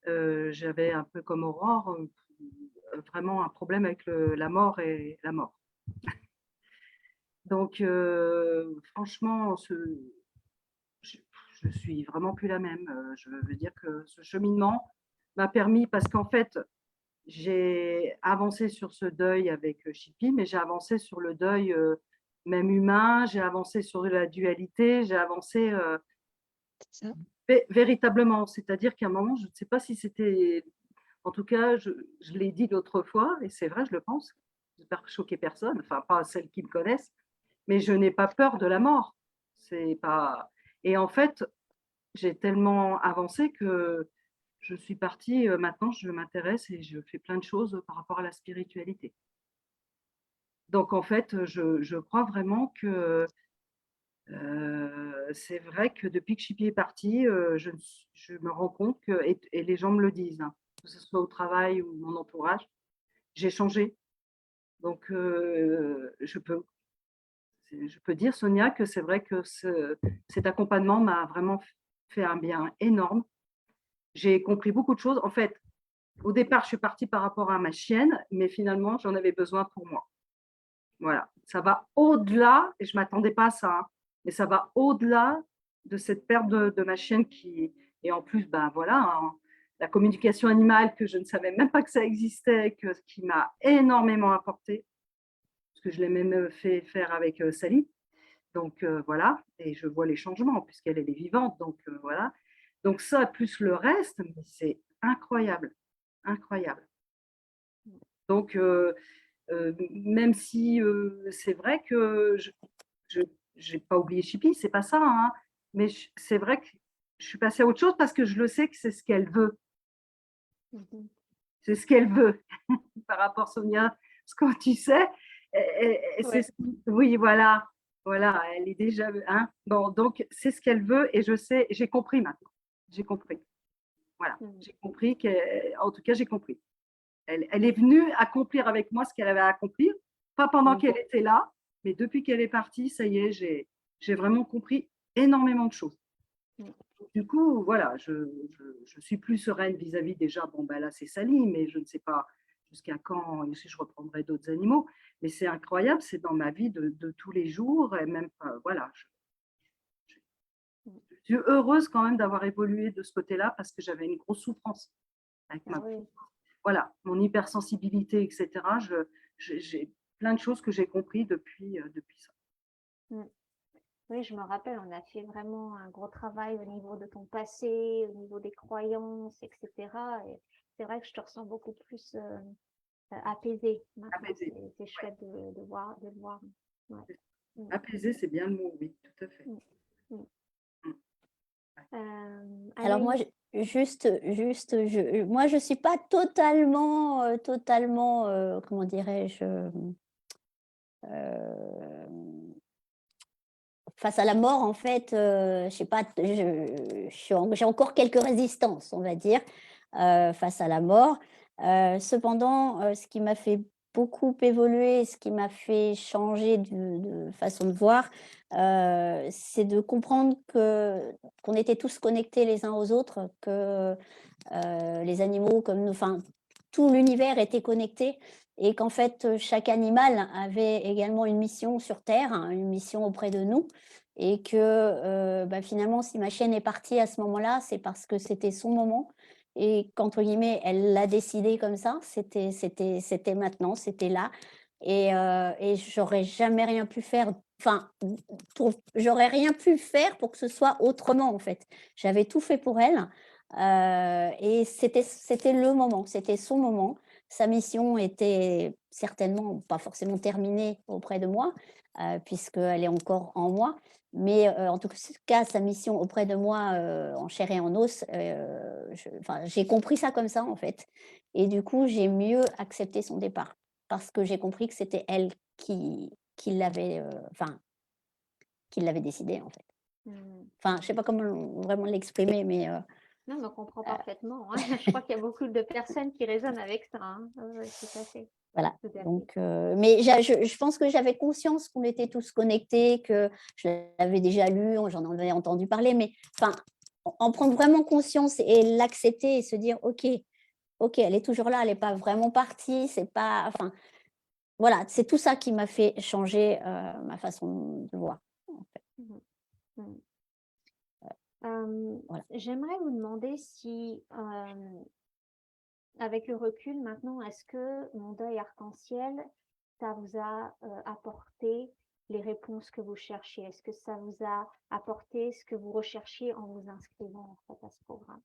j'avais un peu comme Aurore, vraiment un problème avec la mort et la mort. Donc, franchement, je, je suis vraiment plus la même. Je veux dire que ce cheminement m'a permis, parce qu'en fait, j'ai avancé sur ce deuil avec Chippy, mais j'ai avancé sur le deuil même humain, j'ai avancé sur la dualité, j'ai avancé C'est ça. véritablement. C'est-à-dire qu'à un moment, je ne sais pas si c'était. En tout cas, je l'ai dit l'autre fois, et c'est vrai, je le pense. J'espère choquer personne, enfin, pas celles qui me connaissent, mais je n'ai pas peur de la mort. C'est pas. Et en fait, j'ai tellement avancé que je suis partie, maintenant je m'intéresse et je fais plein de choses par rapport à la spiritualité. Donc en fait, je crois vraiment que c'est vrai que depuis que Chippy est parti, je me rends compte que, et les gens me le disent, hein, que ce soit au travail ou mon entourage, j'ai changé. Donc je peux dire, Sonia, que c'est vrai que cet accompagnement m'a vraiment fait un bien énorme. J'ai compris beaucoup de choses. En fait, au départ, je suis partie par rapport à ma chienne, mais finalement, j'en avais besoin pour moi. Voilà, ça va au-delà, et je ne m'attendais pas à ça, hein, mais ça va au-delà de cette perte de ma chienne qui, et en plus, ben voilà, hein, la communication animale que je ne savais même pas que ça existait, qui m'a énormément apporté, parce que je l'ai même fait faire avec Sally. Donc voilà, et je vois les changements puisqu'elle est vivante. Donc voilà. Donc ça, plus le reste, c'est incroyable, incroyable. Donc même si c'est vrai que je n'ai pas oublié Chippy, c'est pas ça, hein, mais c'est vrai que je suis passée à autre chose parce que je le sais que c'est ce qu'elle veut. Mhm. C'est ce qu'elle veut par rapport, Sonia, parce que tu sais, Ouais. oui, voilà, voilà, elle est déjà, hein, bon, donc c'est ce qu'elle veut et je sais, j'ai compris maintenant, j'ai compris, voilà, Mhm. j'ai compris en tout cas, j'ai compris. Elle est venue accomplir avec moi ce qu'elle avait à accomplir, pas pendant Mhm. qu'elle était là, mais depuis qu'elle est partie, ça y est, j'ai vraiment compris énormément de choses. Mhm. Du coup, voilà, je suis plus sereine vis-à-vis déjà, bon, ben là, c'est Sally, mais je ne sais pas jusqu'à quand si je reprendrai d'autres animaux. Mais c'est incroyable, c'est dans ma vie de tous les jours, et même, voilà, je suis heureuse quand même d'avoir évolué de ce côté-là parce que j'avais une grosse souffrance avec Ah oui. voilà, mon hypersensibilité, etc. J'ai plein de choses que j'ai compris depuis ça. Mhm. Oui, je me rappelle, on a fait vraiment un gros travail au niveau de ton passé, au niveau des croyances, etc. Et c'est vrai que je te ressens beaucoup plus apaisée maintenant. Apaisé, C'est chouette de le voir. Ouais. Mm. apaisé, c'est bien le mot, oui, tout à fait. Mm. Mm. Mm. Alors moi, Amélie, moi, je suis pas totalement, comment dirais-je, euh, face à la mort, en fait, je sais pas, j'ai encore quelques résistances, on va dire, face à la mort. Cependant, ce qui m'a fait beaucoup évoluer, ce qui m'a fait changer de façon de voir, c'est de comprendre qu'on était tous connectés les uns aux autres, que les animaux comme nous, enfin, tout l'univers était connecté et qu'en fait, chaque animal avait également une mission sur Terre, hein, une mission auprès de nous. et que finalement, si ma chienne est partie à ce moment-là, c'est parce que c'était son moment et qu'entre guillemets, elle l'a décidé comme ça. C'était maintenant, c'était là et j'aurais jamais rien pu faire, enfin, j'aurais rien pu faire pour que ce soit autrement, en fait. J'avais tout fait pour elle, et c'était le moment, c'était son moment. Sa mission était certainement pas forcément terminée auprès de moi, puisqu'elle est encore en moi. Mais, en tout cas, sa mission auprès de moi, en chair et en os, j'ai compris ça comme ça, en fait. Et du coup, j'ai mieux accepté son départ parce que j'ai compris que c'était elle qui l'avait, qui l'avait décidé, en fait. Mmh. Enfin, je sais pas comment vraiment l'exprimer, mais, Non, mais on comprend parfaitement, hein. Je crois qu'il y a beaucoup de personnes qui résonnent avec ça, hein. Ouais, ouais, tout à fait, voilà. tout à fait. Donc, mais je pense que j'avais conscience qu'on était tous connectés, que je l'avais déjà lu, j'en avais entendu parler, mais enfin, en prendre vraiment conscience et l'accepter et se dire: «OK, OK, elle est toujours là, elle est pas vraiment partie, c'est pas», enfin, voilà, c'est tout ça qui m'a fait changer, ma façon de voir, en fait. Mmh mh. Mmh. Voilà. J'aimerais vous demander si, avec le recul maintenant, est-ce que mon deuil arc-en-ciel, ça vous a, apporté les réponses que vous cherchiez? Est-ce que ça vous a apporté ce que vous recherchiez en vous inscrivant, en fait, à ce programme?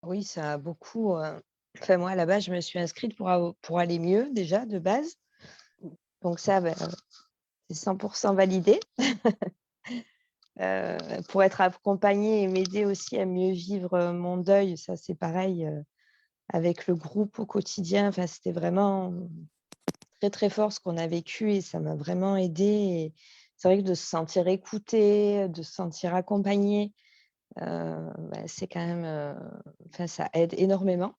Oui, ça a beaucoup, enfin moi, à la base, je me suis inscrite pour aller mieux déjà de base. Donc ça, c'est 100 validé. Pour être accompagnée et m'aider aussi à mieux vivre, mon deuil, ça c'est pareil, avec le groupe au quotidien. Enfin, c'était vraiment très, très fort ce qu'on a vécu et ça m'a vraiment aidée et c'est vrai que de se sentir écoutée, de se sentir accompagnée, c'est quand même, enfin ça aide énormément.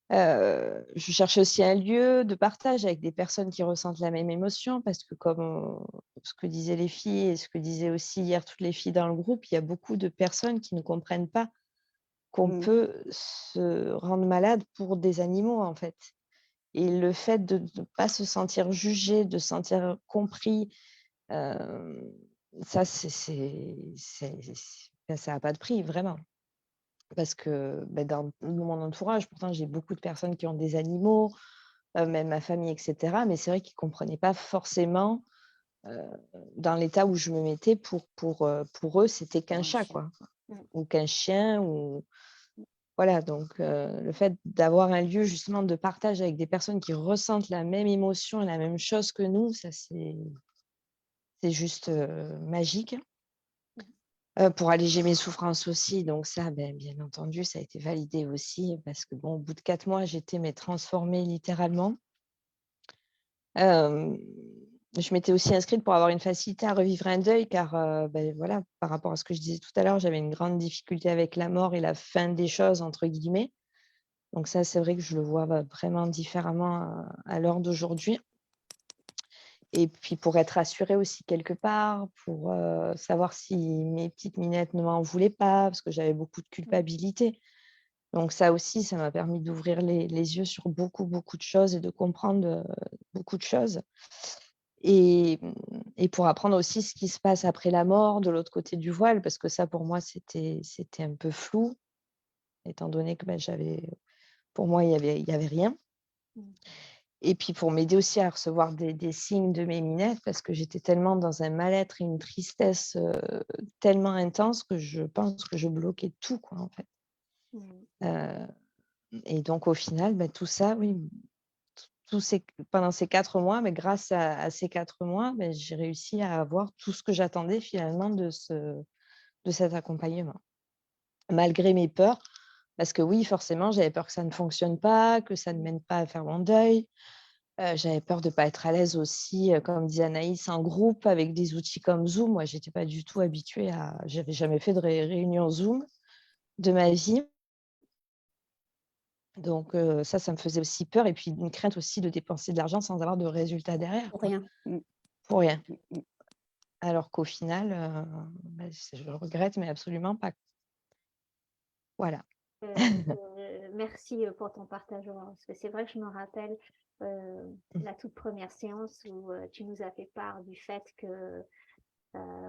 Je cherche aussi un lieu de partage avec des personnes qui ressentent la même émotion parce que comme ce que disaient les filles et ce que disaient aussi hier toutes les filles dans le groupe, il y a beaucoup de personnes qui ne comprennent pas qu'on Mmh. peut se rendre malade pour des animaux, en fait. Et le fait de ne pas se sentir jugé, de se sentir compris, hem, ça ça a pas de prix, vraiment. Parce que, dans mon entourage, pourtant j'ai beaucoup de personnes qui ont des animaux, même ma famille et cetera, mais c'est vrai qu'ils ne comprenaient pas forcément, heu, dans l'état où je me mettais pour eux, c'était Pour qu'un un chat, chien. quoi, Mmh. ou qu'un chien ou voilà donc le fait d'avoir un lieu justement de partage avec des personnes qui ressentent la même émotion et la même chose que nous, ça c'est juste, magique. Pour alléger mes souffrances aussi, donc ça, bien entendu, ça a été validé aussi parce que bon, au bout de 4 mois, j'étais mais transformée littéralement. Hem, je m'étais aussi inscrite pour avoir une facilité à revivre un deuil car, voilà, par rapport à ce que je disais tout à l'heure, j'avais une grande difficulté avec la mort et «la fin des choses» entre guillemets. Donc ça, c'est vrai que je le vois, vraiment différemment à l'heure d'aujourd'hui. Et puis pour être rassurée aussi quelque part, pour, savoir si mes petites minettes ne m'en voulaient pas, parce que j'avais beaucoup de Mmh. culpabilité. Donc ça aussi, ça m'a permis d'ouvrir les yeux sur beaucoup, beaucoup de choses et de comprendre, beaucoup de choses. Et pour apprendre aussi ce qui se passe après la mort, de l'autre côté du voile, parce que ça pour moi c'était un peu flou, étant donné que, j'avais pour moi il y avait rien. Mmh. Et puis pour m'aider aussi à recevoir des signes de mes minettes, parce que j'étais tellement dans un mal-être et une tristesse, tellement intense que je pense que je bloquais tout, quoi, en fait. Mmh. Heu et donc au final, tout ça, oui, tous ces pendant ces 4 mois, mais grâce à ces 4 mois, j'ai réussi à avoir tout ce que j'attendais finalement de cet accompagnement. Malgré mes peurs, parce que oui, forcément, j'avais peur que ça ne fonctionne pas, que ça ne Mmh. mène pas à faire mon deuil. J'avais peur de ne pas être à l'aise aussi, comme disait Anaïs, en groupe avec des outils comme Zoom. Moi, j'étais pas du tout habituée à j'avais jamais fait de réunion Zoom de ma vie. Donc ça me faisait aussi peur et puis une crainte aussi de dépenser de l'argent sans avoir de résultat derrière, Pour quoi, rien. Mmh. pour rien. Mmh mh. Alors qu'au final, je le regrette, mais absolument pas. Voilà. Heu merci pour ton partage, Aurore, parce que c'est vrai que je me rappelle la toute première séance où tu nous as fait part du fait que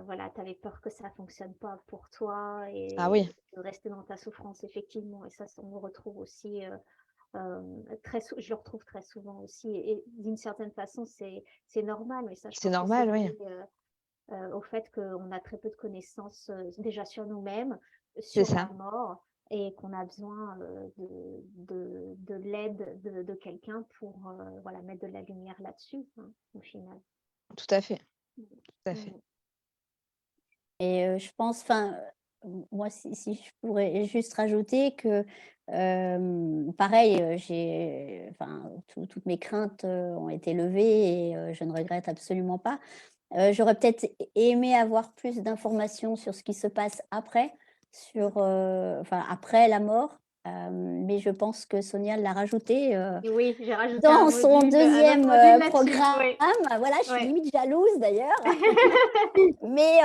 voilà, tu avais peur que ça fonctionne pas pour toi Ah oui, et de rester dans ta souffrance, effectivement. Et ça, on le retrouve aussi je le retrouve très souvent aussi. Et d'une certaine façon, c'est normal, mais ça, je c'est pense que c'est normal, oui. lié au fait qu'on a très peu de connaissances déjà sur nous-mêmes, C'est sur la ça, mort, et qu'on a besoin de l'aide de quelqu'un pour voilà, mettre de la lumière là-dessus, hein, au final. tout à fait, tout à fait. Mm. Et je pense, enfin, moi, si je pourrais juste rajouter que, pareil, enfin, toutes mes craintes ont été levées et je ne regrette absolument pas. J'aurais peut-être aimé avoir plus d'informations sur ce qui se passe après, enfin, après la mort, mais je pense que Sonia l'a rajouté. Et oui, j'ai rajouté Dans son un autre deuxième module là-dessus. programme, Oui. voilà, je suis Ouais. limite jalouse d'ailleurs. Mais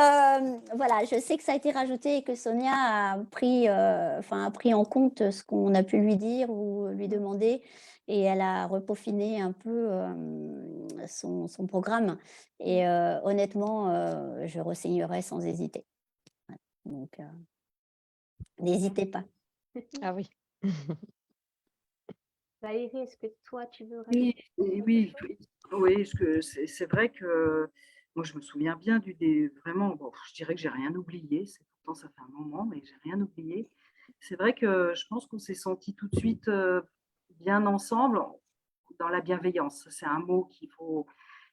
voilà, je sais que ça a été rajouté et que Sonia a pris en compte ce qu'on a pu lui dire ou lui demander. Et elle a repaufiné un peu son programme. Et honnêtement, je re-signerai sans hésiter. Voilà. Donc, n'hésitez pas. Ah oui. Valérie, est-ce que toi, tu veux Oui, rajouter quelque oui, chose? oui, parce que c'est vrai que moi je me souviens bien vraiment, bon, je dirais que j'ai rien oublié, pourtant ça fait un moment, mais j'ai rien oublié. C'est vrai que je pense qu'on s'est sentis tout de suite bien ensemble dans la bienveillance. C'est un mot qu'il faut.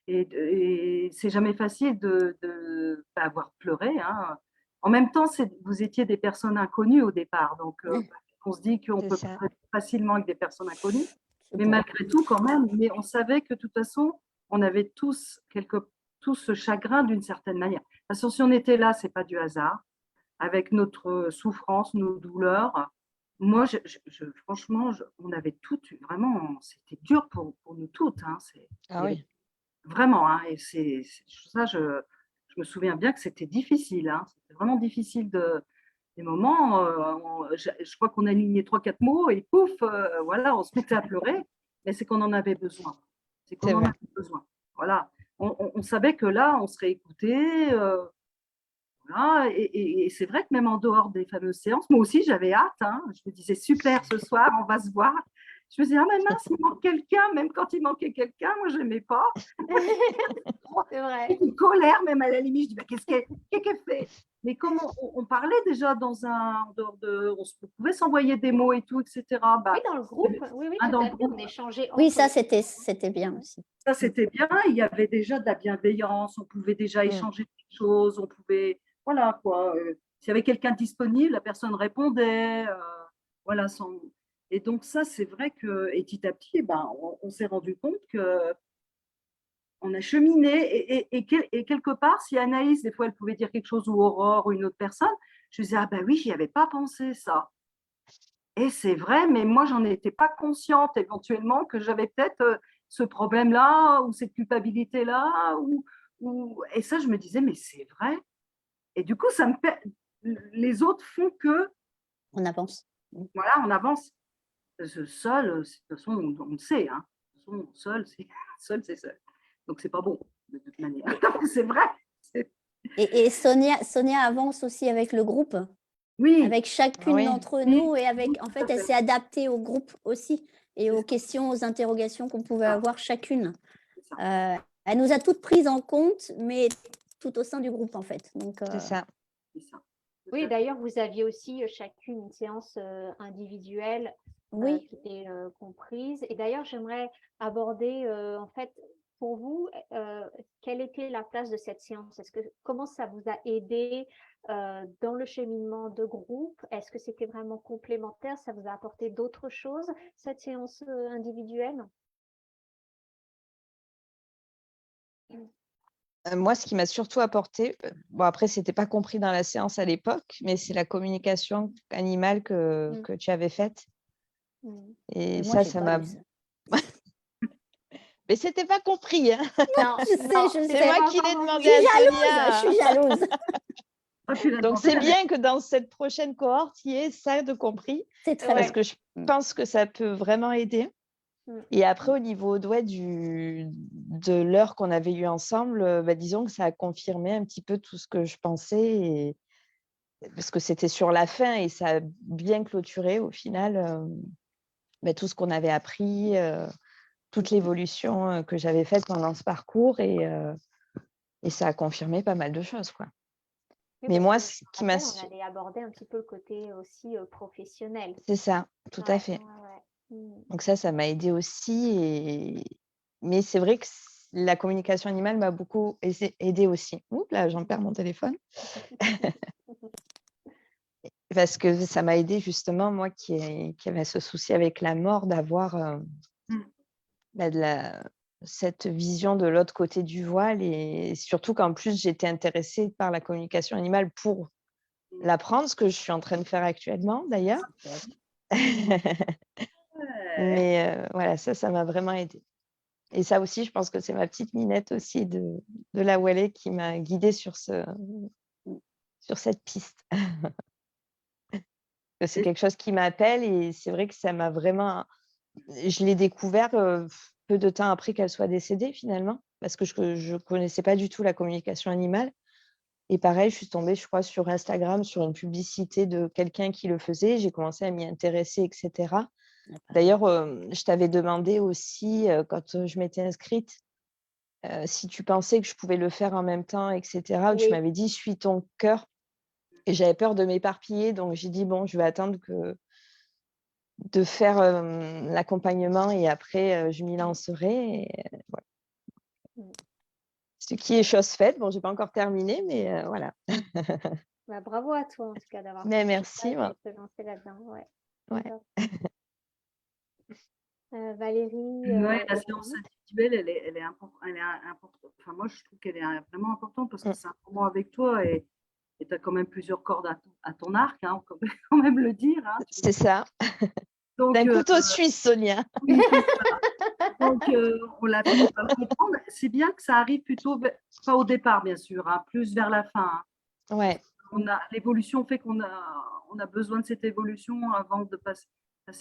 Et c'est jamais facile de pas avoir pleuré, hein. En même temps, vous étiez des personnes inconnues au départ, donc on se dit qu'on C'est peut ça. pleurer facilement avec des personnes inconnues. C'est Mais pour- malgré tout, quand même, mais on savait que de toute façon, on avait tous ce chagrin d'une certaine manière. De toute façon, si on était là, c'est pas du hasard, avec notre souffrance, nos douleurs. Moi, franchement, on avait toutes, vraiment, c'était dur pour nous toutes, hein. Ah oui, Vraiment, hein, et ça, je me souviens bien que c'était difficile, hein. C'était vraiment difficile des moments. Je crois qu'on a aligné 3-4 mots et pouf, voilà, on se mettait à pleurer. Mais c'est qu'on en avait besoin. C'est qu'on c'est en vrai. avait besoin. Voilà. On savait que là, on serait écouté. Voilà. Et c'est vrai que même en dehors des fameuses séances, moi aussi, j'avais hâte, hein. Je me disais, super, ce soir, on va se voir. Je me disais, ah, mais mince, il manque quelqu'un. Même quand il manquait quelqu'un, moi, je n'aimais pas. C'est vrai. Une colère, même à la limite. Je dis, bah, qu'est-ce qu'elle fait? Mais comme on parlait déjà en dehors on pouvait s'envoyer des mots et tout, etc. Oui, dans le groupe. Oui, oui, Hein, tout dans à le fait. On groupe, échangeait Oui, entre ça, nous. c'était bien aussi. ça c'était bien. Il y avait déjà de la bienveillance. On pouvait déjà échanger des choses. On pouvait, voilà quoi. S'il y avait quelqu'un disponible, la personne répondait. Voilà. Et donc ça, c'est vrai que, et petit à petit, ben, on s'est rendu compte que on a cheminé et quelque part, si Anaïs, des fois, elle pouvait dire quelque chose ou Aurore ou une autre personne, je disais, ah ben oui, j'y avais pas pensé ça. Et c'est vrai, mais moi, j'en étais pas consciente éventuellement que j'avais peut-être ce problème-là ou cette culpabilité-là. Et ça, je me disais, mais c'est vrai. Et du coup, les autres font que, On avance. voilà, on avance. Seul, de toute façon, on le sait. Hein. De toute façon, seul, c'est seul. Donc, c'est pas bon, de toute manière. C'est vrai. Et Sonia avance aussi avec le groupe, Oui, avec chacune Oui. d'entre oui, nous et oui, en tout fait, à elle fait. s'est adaptée au groupe aussi et C'est aux ça, questions, aux interrogations qu'on pouvait ça, avoir chacune. c'est ça, Elle nous a toutes prises en compte, mais tout au sein du groupe en fait. Donc, C'est ça. c'est ça. Tout Oui, à fait. d'ailleurs, vous aviez aussi chacune une séance individuelle oui, qui était comprise. Et d'ailleurs, j'aimerais aborder, en fait, pour vous, quelle était la place de cette séance? Comment ça vous a aidé dans le cheminement de groupe? Est-ce que c'était vraiment complémentaire? Ça vous a apporté d'autres choses, cette séance individuelle? Moi, ce qui m'a surtout apporté, bon après, c'était pas compris dans la séance à l'époque, mais c'est la communication animale que tu avais faite. Mm. Et mais moi, j'ai ça pas m'a. eu ça. Mais c'était pas compris, hein. Non, Je sais, non, je C'est sais. moi pas qui l'ai vraiment demandé compris. à Je Sonia. suis jalouse. Tu l'as Donc, demandé, c'est bien que dans cette prochaine cohorte, il y ait ça de compris, C'est très parce bien. que je pense que ça peut vraiment aider. Mm. Et après, au niveau de l'heure qu'on avait eue ensemble, disons que ça a confirmé un petit peu tout ce que je pensais, parce que c'était sur la fin et ça a bien clôturé au final tout ce qu'on avait appris, toute l'évolution que j'avais faite pendant ce parcours, et ça a confirmé pas mal de choses, quoi. Oui, Mais parce moi, que je ce me qui m'a... rappelle, on allait aborder un petit peu le côté aussi professionnel. C'est ça, tout à Ouais, fait. ouais. Mm. Donc ça m'a aidé aussi. Mais c'est vrai que la communication animale m'a beaucoup aidé aussi. Oups, là, j'en perds mon téléphone. Parce que ça m'a aidé justement, moi qui avait ce souci avec la mort, d'avoir cette vision de l'autre côté du voile. Et surtout qu'en plus, j'étais intéressée par la communication animale pour l'apprendre, ce que je suis en train de faire actuellement d'ailleurs. Mais voilà, ça m'a vraiment aidé. Et ça aussi, je pense que c'est ma petite Minette aussi de la Wallet qui m'a guidée sur cette piste. C'est quelque chose qui m'appelle, et c'est vrai que ça m'a vraiment... Je l'ai découvert peu de temps après qu'elle soit décédée finalement, parce que je ne connaissais pas du tout la communication animale. Et pareil, je suis tombée, je crois, sur Instagram, sur une publicité de quelqu'un qui le faisait. J'ai commencé à m'y intéresser, etc. D'ailleurs, je t'avais demandé aussi, quand je m'étais inscrite, si tu pensais que je pouvais le faire en même temps, etc. Tu Oui. m'avais dit, suis ton cœur. Et j'avais peur de m'éparpiller. Donc, j'ai dit, bon, je vais attendre de faire l'accompagnement, et après, je m'y lancerai. Et, voilà. Mm. Ce qui est chose faite. Bon, je n'ai pas encore terminé, mais voilà. Bah, bravo à toi en tout cas d'avoir Mais fait merci. ça et de te lancer là-dedans. Ouais. Ouais. Top. Valérie, La et séance puis- individuelle, elle est importante. Enfin, moi, je trouve qu'elle est vraiment importante parce que Mm. c'est un moment avec toi, et tu as quand même plusieurs cordes à ton arc, hein, on peut quand même le dire. Hein, C'est ça. donc, D'un couteau suisse, Sonia. oui, c'est ça. Donc, on l'a fini par le comprendre. C'est bien que ça arrive plutôt, pas au départ, bien sûr, hein, plus vers la fin. Hein. Ouais. L'évolution fait qu'on a besoin de cette évolution avant de passer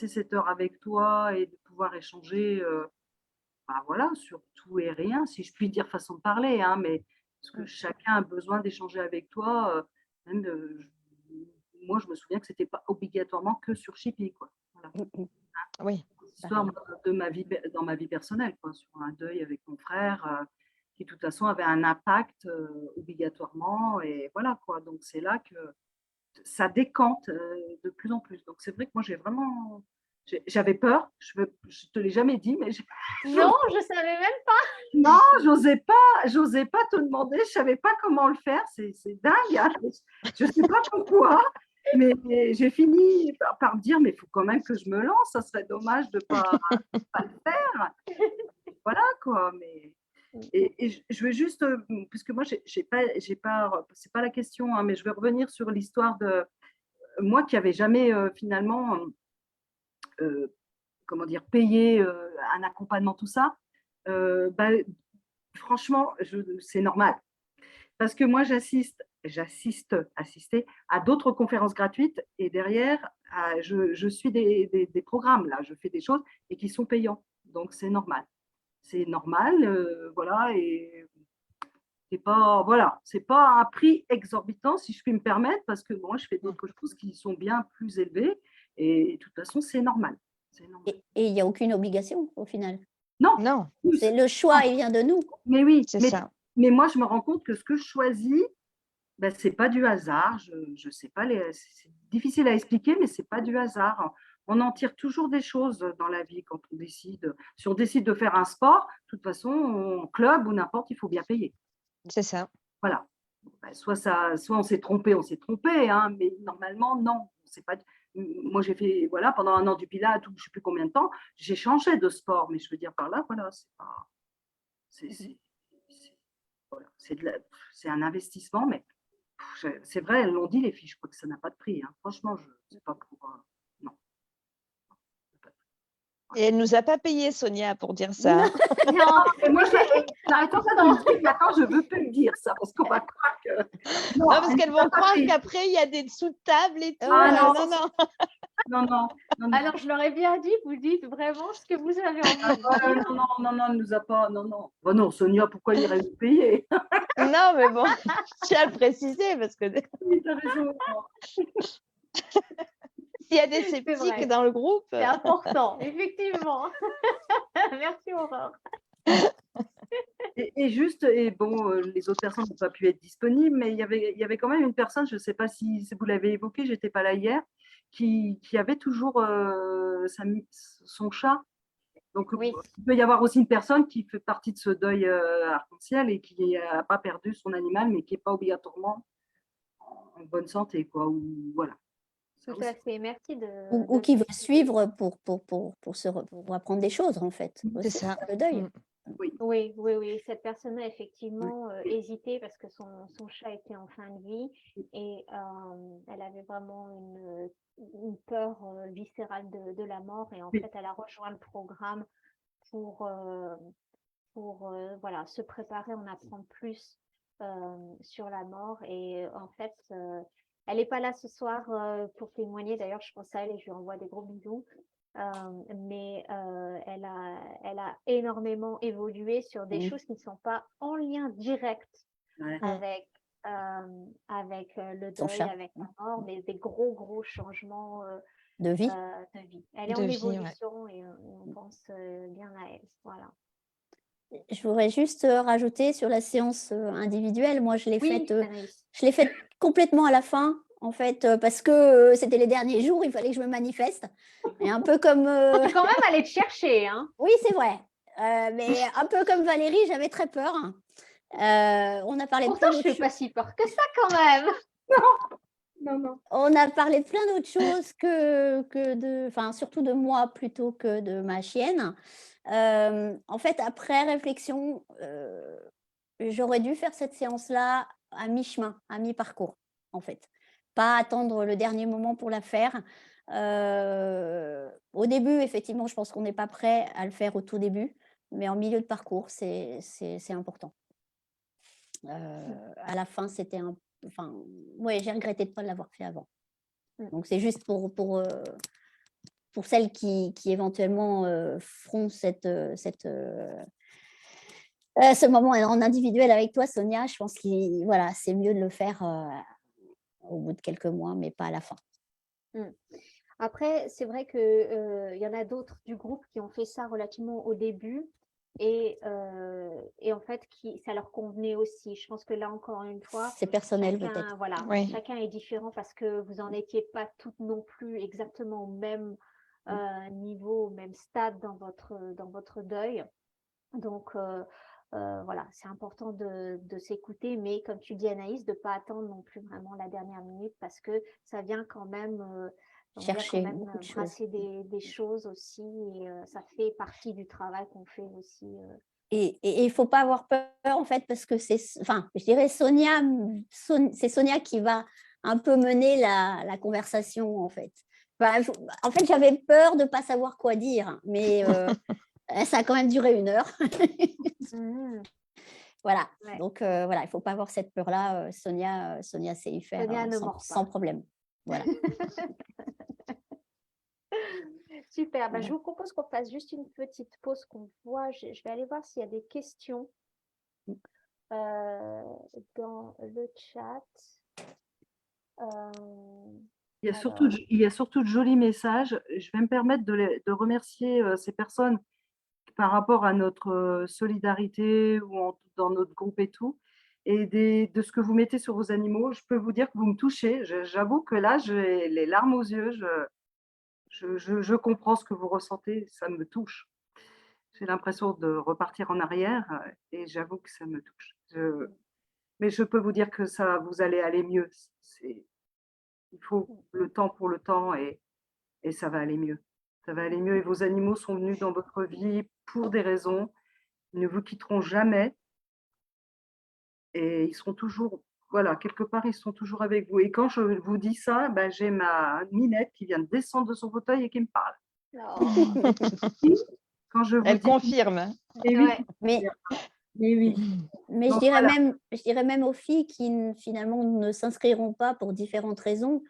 cette heure avec toi et de pouvoir échanger voilà, sur tout et rien, si je puis dire, façon de parler, hein, mais parce que chacun a besoin d'échanger avec toi. Même, moi, je me souviens que ce n'était pas obligatoirement que sur Shippy, quoi. Voilà. Oui. Histoire de ma vie, dans ma vie personnelle, quoi, sur un deuil avec mon frère, qui de toute façon avait un impact obligatoirement, et voilà, quoi. Donc c'est là que ça décante de plus en plus. Donc c'est vrai que moi j'avais peur, je te l'ai jamais dit, mais Non, je savais même pas. non, j'osais pas te demander, je savais pas comment le faire, c'est dingue, hein. Je sais pas pourquoi, mais j'ai fini par me dire, mais il faut quand même que je me lance, ça serait dommage de pas le faire. Voilà, quoi. Mais et je veux juste, parce que moi j'ai pas, c'est pas la question, hein, mais je veux revenir sur l'histoire de moi qui avait jamais finalement comment dire, payé un accompagnement, tout ça. Franchement, c'est normal. Parce que moi, assisté à d'autres conférences gratuites, et derrière, je suis des programmes, là, je fais des choses et qui sont payants. Donc, c'est normal. C'est normal, voilà, et c'est pas un prix exorbitant, si je puis me permettre, parce que moi, je fais d'autres choses qui sont bien plus élevées, et de toute façon, c'est normal. Et il n'y a aucune obligation au final. Non. C'est le choix, il vient de nous. Mais oui, C'est ça. mais moi, je me rends compte que ce que je choisis, ben, ce n'est pas du hasard. Je sais pas, c'est difficile à expliquer, mais ce n'est pas du hasard. On en tire toujours des choses dans la vie quand on décide. Si on décide de faire un sport, de toute façon, en club ou n'importe, il faut bien payer. C'est ça. Voilà. Ben, soit on s'est trompé, hein, mais normalement, non. C'est pas. Moi, j'ai fait, voilà, pendant 1 an du Pilates, je ne sais plus combien de temps, j'ai changé de sport, mais je veux dire par là, voilà, c'est pas. Voilà, c'est un investissement, mais c'est vrai, elles l'ont dit, les filles, je crois que ça n'a pas de prix. Hein. Franchement, je ne sais pas pour. Non. Et elle nous a pas payé, Sonia, pour dire ça. Non, Et moi, j'arrête pas de me dire, maintenant, je veux plus le dire, ça, parce qu'on va croire que. Non, Non, parce elle qu'elles nous a vont pas croire payé. qu'après, il y a des dessous de table et tout. Ah non, non, non. non, non, non, non. alors je leur ai bien dit, vous dites vraiment ce que vous avez envie de non, dire. non, non, non, elle nous a pas. Non, non. Bah non, Sonia, pourquoi il irait nous payer? Non, mais bon, je tiens à le préciser parce que Oui, t'as raison. s'il y a des C'est vrai. sceptiques dans le groupe, C'est important, effectivement. Merci Aurore. Et juste, et bon, les autres personnes n'ont pas pu être disponibles, mais il y avait quand même une personne, je ne sais pas si vous l'avez évoqué, j'étais pas là hier, qui avait toujours son chat. Donc, Oui, il peut y avoir aussi une personne qui fait partie de ce deuil arc-en-ciel et qui n'a pas perdu son animal, mais qui n'est pas obligatoirement en bonne santé, quoi. Ou, voilà. Ça tout aussi. à fait. Merci de Ou le qui veut préciser. suivre pour apprendre des choses, en fait. c'est aussi, ça. le deuil. Mm. Oui, oui, oui. Cette personne a effectivement hésité parce que son chat était en fin de vie et elle avait vraiment une peur viscérale de la mort. Et en Oui. fait, elle a rejoint le programme pour, voilà, se préparer, en apprendre plus sur la mort. Et en fait, elle n'est pas là ce soir pour témoigner. D'ailleurs, je pense à elle et je lui envoie des gros bisous. Mais elle a énormément évolué sur des choses qui ne sont pas en lien direct Ouais. avec le Son deuil, chat. avec la mort, mais des gros changements De vie. de vie. Elle est De en vie, évolution et on pense bien à elle. Voilà. Je voudrais juste rajouter sur la séance individuelle. Moi, je l'ai Oui, faite Anaïs. complètement à la fin, en fait, parce que c'était les derniers jours, il fallait que je me manifeste. Et un peu comme... Je suis quand même allée te chercher, hein. Oui, c'est vrai. Mais un peu comme Valérie, j'avais très peur. On a parlé de Pourtant, plein je d'autres fais choses. pas si peur que ça quand même. Non, non. On a parlé de plein d'autres choses enfin, surtout de moi plutôt que de ma chienne. En fait, après réflexion, j'aurais dû faire cette séance-là à mi-chemin, à mi-parcours, en fait. Pas attendre le dernier moment pour la faire. Au début, effectivement, je pense qu'on n'est pas prêt à le faire au tout début, mais en milieu de parcours, c'est important. À la fin, c'était enfin, ouais, j'ai regretté de ne pas l'avoir fait avant. Donc, c'est juste pour celles qui éventuellement feront ce moment en individuel avec toi, Sonia. Je pense que voilà, c'est mieux de le faire au bout de quelques mois, mais pas à la fin. Après, c'est vrai que y en a d'autres du groupe qui ont fait ça relativement au début et en fait, ça leur convenait aussi. Je pense que là, encore une fois, C'est personnel peut-être. chacun, voilà, Oui. chacun est différent parce que vous n'en étiez pas toutes non plus exactement au même niveau, au même stade dans votre deuil. Donc, voilà, c'est important de s'écouter, mais comme tu dis, Anaïs, de ne pas attendre non plus vraiment la dernière minute parce que ça vient quand même, Chercher beaucoup de choses. brasser des choses aussi et ça fait partie du travail qu'on fait aussi. Et il ne faut pas avoir peur, en fait, parce que enfin, je dirais c'est Sonia qui va un peu mener la conversation, en fait. Enfin, en fait, j'avais peur de ne pas savoir quoi dire, mais ça a quand même duré 1 heure. Voilà, Ouais. donc voilà, il ne faut pas avoir cette peur-là. Sonia sait y faire Sonia ne mord sans pas. problème. Voilà. Super, bah, je vous propose qu'on fasse juste une petite pause, qu'on voit. Je vais aller voir s'il y a des questions dans le chat. Il Alors, y a surtout de jolis messages. Je vais me permettre de remercier ces personnes par rapport à notre solidarité ou dans notre groupe et tout, et de ce que vous mettez sur vos animaux. Je peux vous dire que vous me touchez. J'avoue que là, j'ai les larmes aux yeux. Je comprends ce que vous ressentez. Ça me touche. J'ai l'impression de repartir en arrière et j'avoue que ça me touche. Mais je peux vous dire que ça, vous allez aller mieux. Il faut le temps pour le temps et ça va aller mieux. Ça va aller mieux et vos animaux sont venus dans votre vie pour des raisons. Ils ne vous quitteront jamais et ils seront toujours, voilà, quelque part, ils sont toujours avec vous. Et quand je vous dis ça, ben, j'ai ma Minette qui vient de descendre de son fauteuil et qui me parle. Oh, Quand je vous Elle dis, confirme. mais oui, ouais. Mais, mais oui. mais Donc, je dirais voilà. même aux filles qui finalement ne s'inscriront pas pour différentes raisons,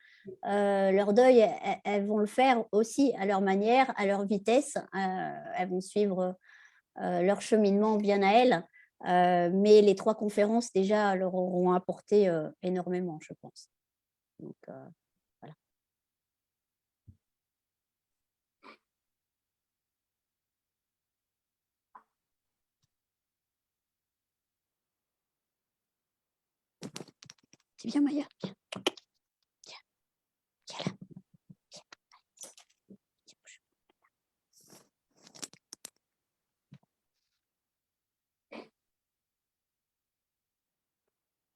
leur deuil, elles vont le faire aussi à leur manière, à leur vitesse. Elles vont suivre leur cheminement bien à elles. Mais les 3 conférences déjà leur auront apporté énormément, je pense. Donc, voilà. C'est bien, Maya. Viens. Viens. Viens là. Viens. Allez. Bouge.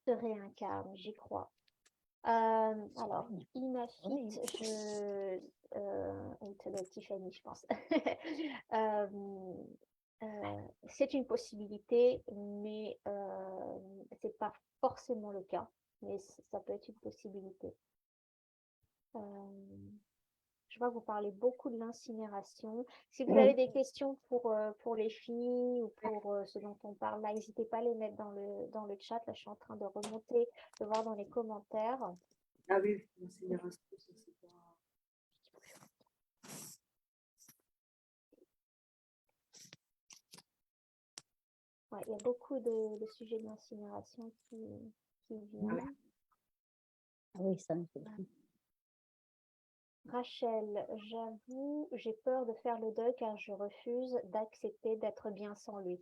Se réincarne, j'y crois. Alors, Inafit, oui, ça doit être Tiffany, je pense. C'est une possibilité, mais c'est pas forcément le cas. Mais ça peut être une possibilité. Je vois que vous parlez beaucoup de l'incinération. Si vous avez des questions pour les filles ou pour ce dont on parle là, n'hésitez pas à les mettre dans le chat. Là, je suis en train de remonter, de voir dans les commentaires. Ah oui, l'incinération, ça, c'est pas... Ouais, il y a beaucoup de sujets de l'incinération qui viennent. Ah oui, ça me fait. Rachel, j'avoue, j'ai peur de faire le deuil car je refuse d'accepter d'être bien sans lui.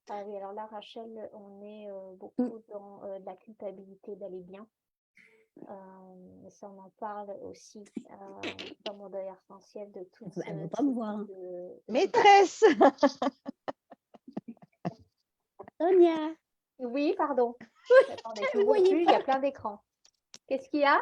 Ah oui, alors là, Rachel, on est beaucoup dans de la culpabilité d'aller bien. Ça, on en parle aussi dans mon deuil arc-en-ciel de tout Bah, ce elle veut pas me voir, type hein. de Maîtresse. Sonia, Oui, pardon. Attendez, je vous vous vois voyez plus, il y a plein d'écrans. Qu'est-ce qu'il y a?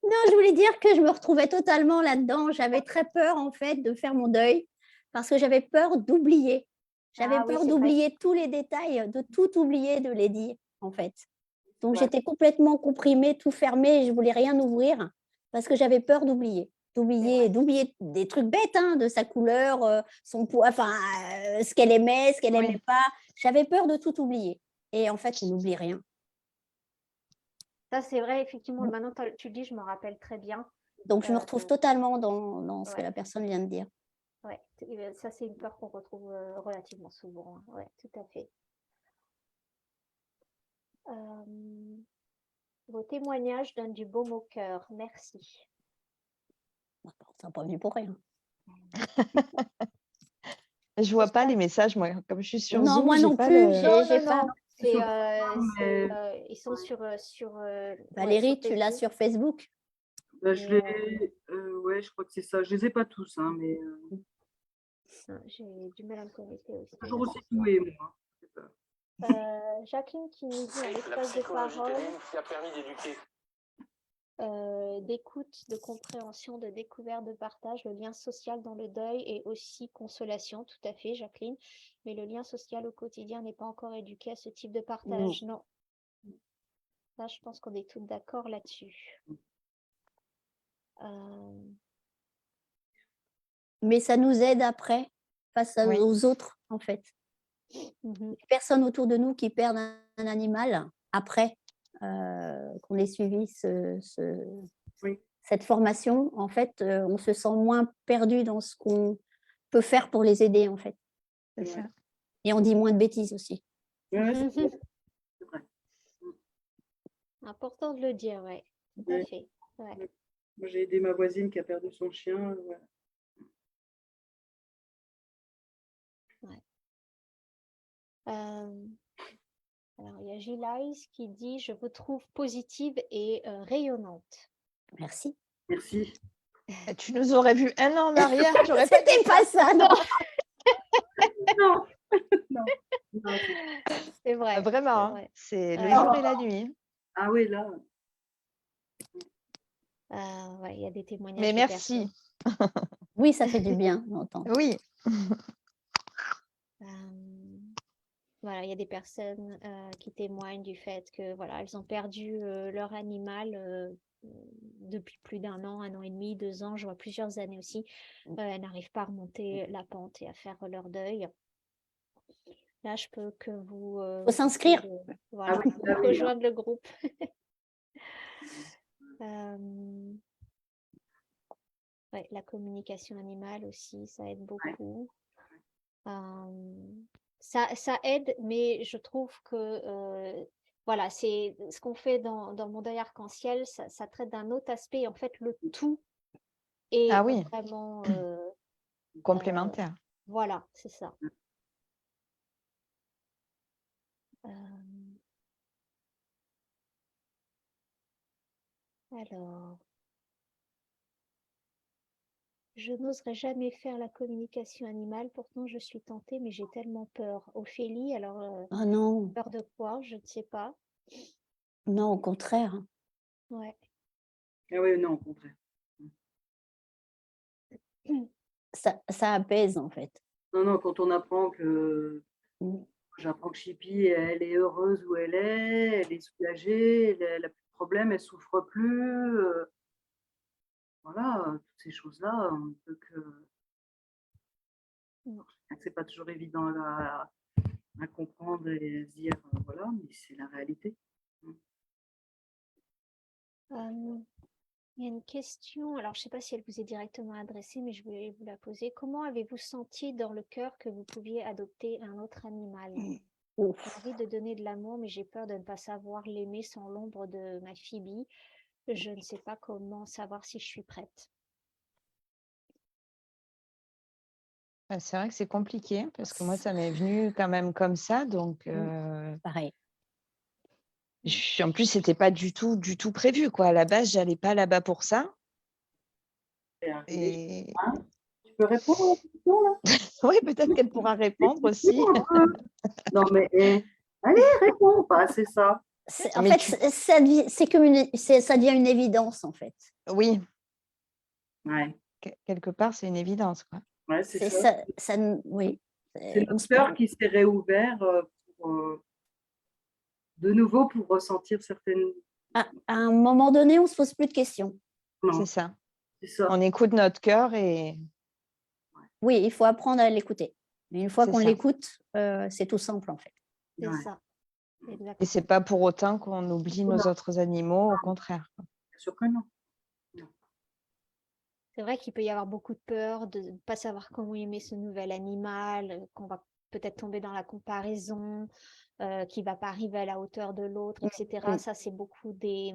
non, je voulais dire que je me retrouvais totalement là-dedans. J'avais très peur, en fait, de faire mon deuil parce que j'avais peur d'oublier. J'avais Ah oui, peur c'est vrai. d'oublier tous les détails, de tout oublier de Lady, en fait. Donc, Ouais. j'étais complètement comprimée, tout fermé. Je voulais rien ouvrir parce que j'avais peur d'oublier. D'oublier des trucs bêtes, hein, de sa couleur, son poids, enfin, ce qu'elle aimait, ce qu'elle Oui. n'aimait pas. J'avais peur de tout oublier. Et en fait, je n'oublie rien. Ça, c'est vrai, effectivement. Maintenant, tu le dis, je me rappelle très bien. Donc, je me retrouve totalement dans ce que Ouais. la personne vient de dire. Ouais, ça, c'est une peur qu'on retrouve relativement souvent. Hein. Ouais, tout à fait. Vos témoignages donnent du baume au cœur. Merci. Ça n'a pas venu pour rien. Je vois pas les messages, moi. Comme je suis sur Non, Zoom, moi j'ai non pas plus, le... j'ai pas. Non. C'est, Sur mais... ils sont sur Valérie, sur tu l'as Facebook. sur Facebook? Bah, je ouais, je crois que c'est ça. Je les ai pas tous, hein, mais J'ai du mal à me connecter aussi. toujours aussi douée, moi. C'est pas- Jacqueline qui nous dit un La espace de psychologie parole, canine qui a permis d'éduquer. d'écoute, de compréhension, de découverte, de partage, le lien social dans le deuil et aussi consolation, tout à fait, Jacqueline. Mais le lien social au quotidien n'est pas encore éduqué à ce type de partage. Non. Là, je pense qu'on est toutes d'accord là-dessus. Mais ça nous aide après, face Oui. aux autres, en fait. Les personnes autour de nous qui perdent un animal après qu'on ait suivi Oui. cette formation, en fait, on se sent moins perdu dans ce qu'on peut faire pour les aider, en fait. C'est ça. Et on dit moins de bêtises aussi. Ouais, c'est vrai. C'est vrai. Important de le dire, ouais. Tout à fait. Ouais. Moi, j'ai aidé ma voisine qui a perdu son chien. Ouais. Alors, il y a Gilles qui dit « Je vous trouve positive et rayonnante. Merci. Merci. Tu nous aurais vu un an en arrière, j'aurais pas dit C'était pas ça, non. Non. Non. Non, » C'est vrai. Vraiment, vrai. c'est le Ouais. jour et la nuit. Ah oui, là. Ouais, il y a des témoignages. Mais de merci. Oui, ça fait du bien d'entendre. Oui. Voilà, il y a des personnes qui témoignent du fait que voilà, elles ont perdu leur animal depuis plus d'1 an, 1 an et demi, 2 ans, je vois plusieurs années aussi, elles n'arrivent pas à remonter la pente et à faire leur deuil. Là, je peux que vous Faut s'inscrire. Ah voilà, oui, ah oui, rejoindre le groupe. Ouais, la communication animale aussi, ça aide ouais. beaucoup. Ça aide, mais je trouve que voilà, c'est ce qu'on fait dans mon deuil arc-en-ciel, ça traite d'un autre aspect. En fait, le tout est Ah oui, vraiment complémentaire. voilà, c'est ça. Euh, alors, je n'oserais jamais faire la communication animale, pourtant je suis tentée, mais j'ai tellement peur. Ophélie, alors Oh non, peur de quoi? Je ne sais pas. non, au contraire. Ouais. Ah oui, non, au contraire. Ça apaise en fait. Non, non, quand on apprend que Mm. j'apprends que Chippy, elle est heureuse où elle est soulagée, elle a plus de problème, elle souffre plus. Voilà, toutes ces choses-là, on ne peut que. Mm. C'est pas toujours évident à comprendre et à se dire, voilà, mais c'est la réalité. Euh, Il y a une question, alors je ne sais pas si elle vous est directement adressée, mais je voulais vous la poser. Comment avez-vous senti dans le cœur que vous pouviez adopter un autre animal? Ouf. J'ai envie de donner de l'amour, mais j'ai peur de ne pas savoir l'aimer sans l'ombre de ma Phoebe. Je ne sais pas comment savoir si je suis prête. C'est vrai que c'est compliqué parce que moi, ça m'est venu quand même comme ça. Donc, Pareil. en plus, c'était pas du tout prévu, quoi. À la base, j'allais pas là-bas pour ça. C'est arrivé. Et Hein, tu peux répondre à la question là? oui, peut-être qu'elle pourra répondre aussi. Réponds un peu. Non, mais allez, réponds, pas, c'est ça. En Mais fait, tu- ça devient une évidence en fait. Oui, Ouais, quelque part, c'est une évidence, quoi. ouais, c'est C'est ça. ça, oui. C'est On notre se- cœur qui s'est réouvert de nouveau pour ressentir certaines. à un moment donné, on se pose plus de questions. C'est Non, ça. c'est ça. On écoute notre cœur et Oui, il faut apprendre à l'écouter. Mais une fois c'est qu'on ça. l'écoute, c'est tout simple en fait. C'est Ouais. ça, Et exactement. c'est pas pour autant qu'on oublie Non, nos autres animaux, au contraire, quoi. bien sûr que non. C'est vrai qu'il peut y avoir beaucoup de peur de ne pas savoir comment aimer ce nouvel animal, qu'on va peut-être tomber dans la comparaison, qu'il ne va pas arriver à la hauteur de l'autre, etc. Mm. Ça, c'est beaucoup des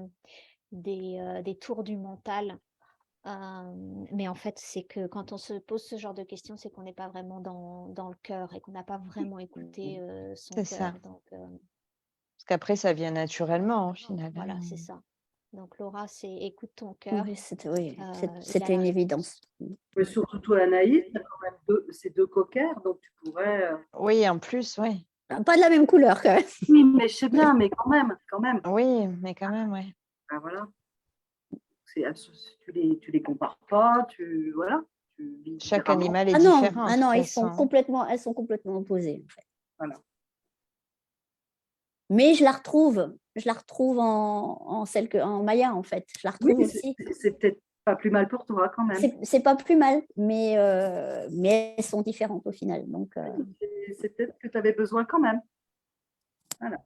tours du mental. Mais en fait, c'est que quand on se pose ce genre de questions, c'est qu'on n'est pas vraiment dans le cœur et qu'on n'a pas vraiment écouté son C'est ça. cœur. Donc, Parce qu'après, ça vient naturellement, au final. voilà, hein. c'est ça. Donc, Laura, c'est écoute ton cœur. Oui, il y a c'était une la évidence. Mais surtout toi, Anaïs, tu as quand même ces deux coquers, donc tu pourrais. Oui, en plus, oui. Pas de la même couleur quand même. Oui, mais je sais bien, mais quand même, quand même. Oui, mais quand même, oui. Ben voilà. Tu les compares pas, voilà. Tu vis Chaque différemment. animal est Ah non, différent, de toute elles façon. sont complètement opposées en fait. Voilà. Mais je la retrouve en Maya en fait. Je la retrouve Oui, aussi. c'est peut-être pas plus mal pour toi quand même. C'est pas plus mal, mais elles sont différentes au final. Donc, C'est peut-être que tu avais besoin quand même. Voilà.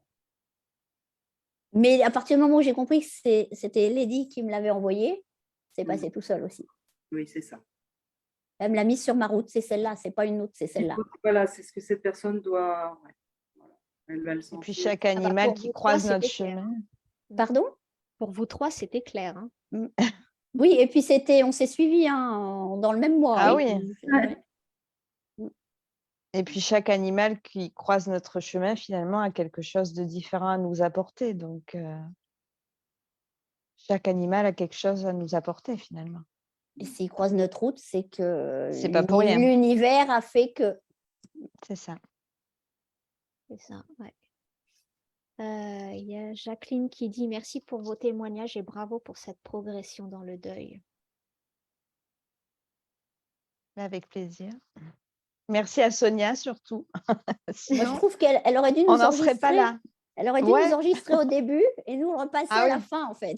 mais à partir du moment où j'ai compris que c'était Lady qui me l'avait envoyé, c'est passé tout seul aussi. Oui, c'est ça. Elle me l'a mise sur ma route, c'est celle-là, c'est pas une autre, c'est celle-là. Voilà, c'est ce que cette personne doit. Ouais. Voilà. Elle va le Et sentir. puis chaque bah, animal pour qui vous croise trois, notre c'était clair. chemin. Pardon? Pour vous trois, c'était clair. Hein. Oui, et puis on s'est suivis dans le même mois. Ah hein. oui. Ouais. Et puis chaque animal qui croise notre chemin, finalement, a quelque chose de différent à nous apporter. Donc, chaque animal a quelque chose à nous apporter, finalement. Et s'ils croisent notre route, c'est que C'est pas pour rien. l'univers a fait que. C'est ça. C'est ça, ouais. Il y a Jacqueline qui dit merci pour vos témoignages et bravo pour cette progression dans le deuil. Avec plaisir. Merci à Sonia, surtout. Moi, je Sinon, trouve qu'elle aurait dû on nous n'en serait pas enregistrer. là. Elle aurait dû Ouais. nous enregistrer au début et nous le repasser Ah à la oui. fin, en fait.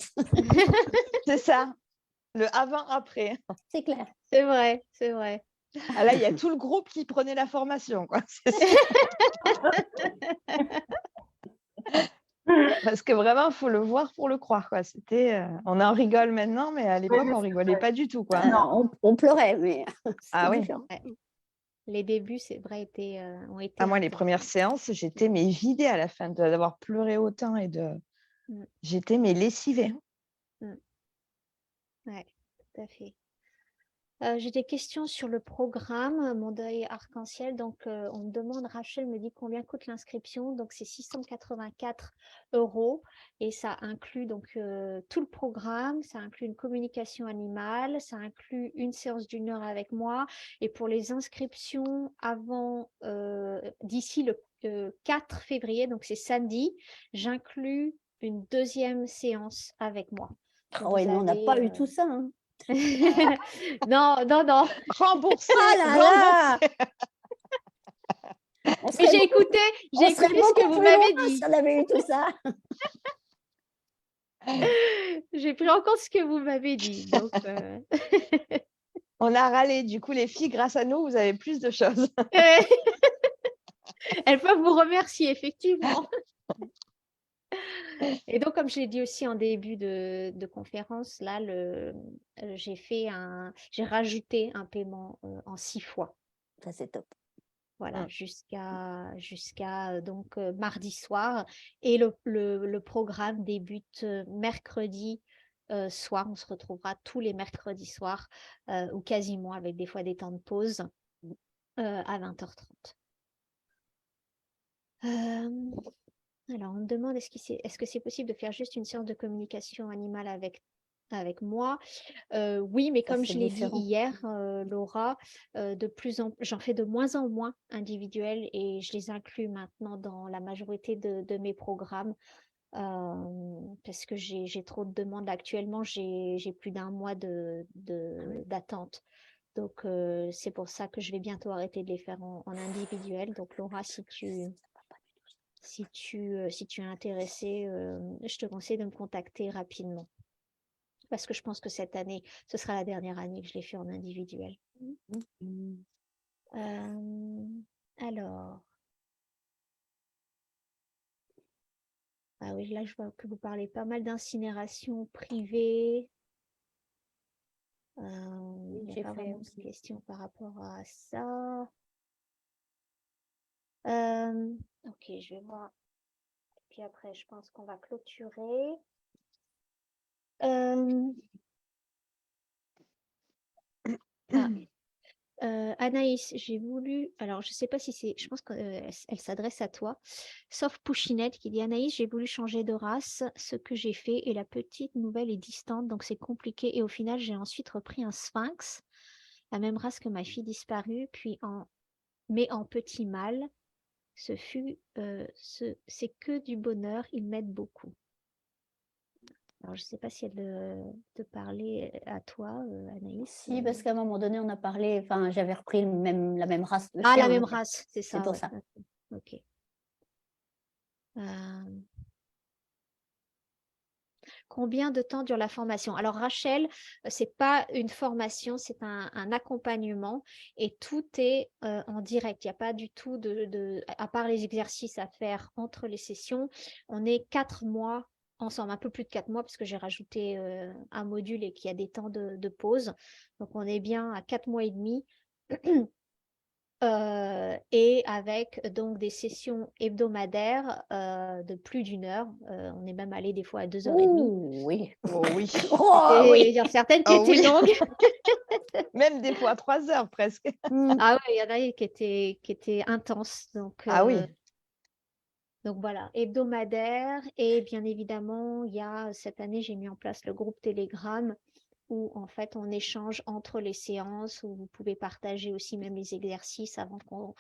C'est ça, le avant-après. C'est clair. C'est vrai, c'est vrai. Ah là, il y a tout le groupe qui prenait la formation, quoi. C'est sûr. Parce que vraiment, il faut le voir pour le croire, quoi. On en rigole maintenant, mais à l'époque, oui, on c'est rigolait vrai. pas du tout, quoi. On pleurait, mais Ah c'était oui. différent. Ouais. Les débuts, c'est vrai, ont été Ah, moi, les intenses. premières séances, j'étais mais vidée à la fin d'avoir pleuré autant Mm. j'étais mais lessivée. Ouais, tout à fait. J'ai des questions sur le programme, mon deuil arc-en-ciel. Donc, on me demande, Rachel me dit combien coûte l'inscription. Donc, c'est 684 € et ça inclut donc tout le programme. Ça inclut une communication animale, ça inclut une séance d'1 heure avec moi. Et pour les inscriptions avant, d'ici le 4 février, donc c'est samedi, j'inclus une deuxième séance avec moi. Donc, Oh, ouais, vous nous, on n'a pas avez, eu tout ça. Hein. non, non, non. Remboursé, Oh là remboursé. là On Mais serait, j'ai écouté on serait ce que beaucoup vous plus m'avez loin dit. si on avait eu tout ça. J'ai pris en compte ce que vous m'avez dit. Donc, On a râlé. Du coup, les filles, grâce à nous, vous avez plus de choses. elles peuvent vous remercier, effectivement. Et donc, comme je l'ai dit aussi en début de conférence, là, j'ai rajouté un paiement en 6 fois. Ça, c'est top. Voilà, jusqu'à donc mardi soir. Et le programme débute mercredi soir. On se retrouvera tous les mercredis soirs, ou quasiment, avec des fois des temps de pause, à 20h30. Alors, on me demande est-ce que c'est possible de faire juste une séance de communication animale avec moi? Oui, mais Ça, comme c'est je l'ai dit différent. hier, Laura, j'en fais de moins en moins individuels et je les inclus maintenant dans la majorité de mes programmes, parce que j'ai trop de demandes actuellement. J'ai plus d'1 mois d'attente. Donc, c'est pour ça que je vais bientôt arrêter de les faire en individuel. Donc, Laura, si tu es intéressée, je te conseille de me contacter rapidement. Parce que je pense que cette année, ce sera la dernière année que je l'ai fait en individuel. Alors. Ah oui, là, je vois que vous parlez pas mal d'incinération privée. Il n'y a J'ai pas fait vraiment de aussi. questions par rapport à ça. Ok, je vais voir. Et puis après, je pense qu'on va clôturer. Anaïs, j'ai voulu. Alors, je ne sais pas si c'est. Je pense qu'elle s'adresse à toi. Sauf Pouchinette qui dit Anaïs, j'ai voulu changer de race. Ce que j'ai fait et la petite nouvelle est distante, donc c'est compliqué. Et au final, j'ai ensuite repris un sphinx, la même race que ma fille disparue, mais en petit mâle. C'est que du bonheur. Ils m'aident beaucoup. Alors, je ne sais pas si elle te parlait à toi, Anaïs. Si, parce qu'à un moment donné, on a parlé, enfin, j'avais repris la même race de Ah, chien. la même hein. race, c'est ça. pour Ouais. ça. Ok. Combien de temps dure la formation? Alors, Rachel, c'est pas une formation, c'est un accompagnement et tout est en direct. Il n'y a pas du tout à part les exercices à faire entre les sessions. On est 4 mois ensemble, un peu plus de 4 mois parce que j'ai rajouté un module et qu'il y a des temps de pause. Donc, on est bien à 4 mois et demi. Et avec donc des sessions hebdomadaires de plus d'1 heure. On est même allé des fois à 2h30. Ouh, oui. Oh oui. Oh, Et oui. il y a certaines qui Oh étaient oui. longues. Même des fois 3 heures presque. Ah oui, il y en a qui étaient intenses. Ah oui. Donc voilà, hebdomadaire. Et bien évidemment, cette année, j'ai mis en place le groupe Telegram où en fait on échange entre les séances, où vous pouvez partager aussi même les exercices avant qu'on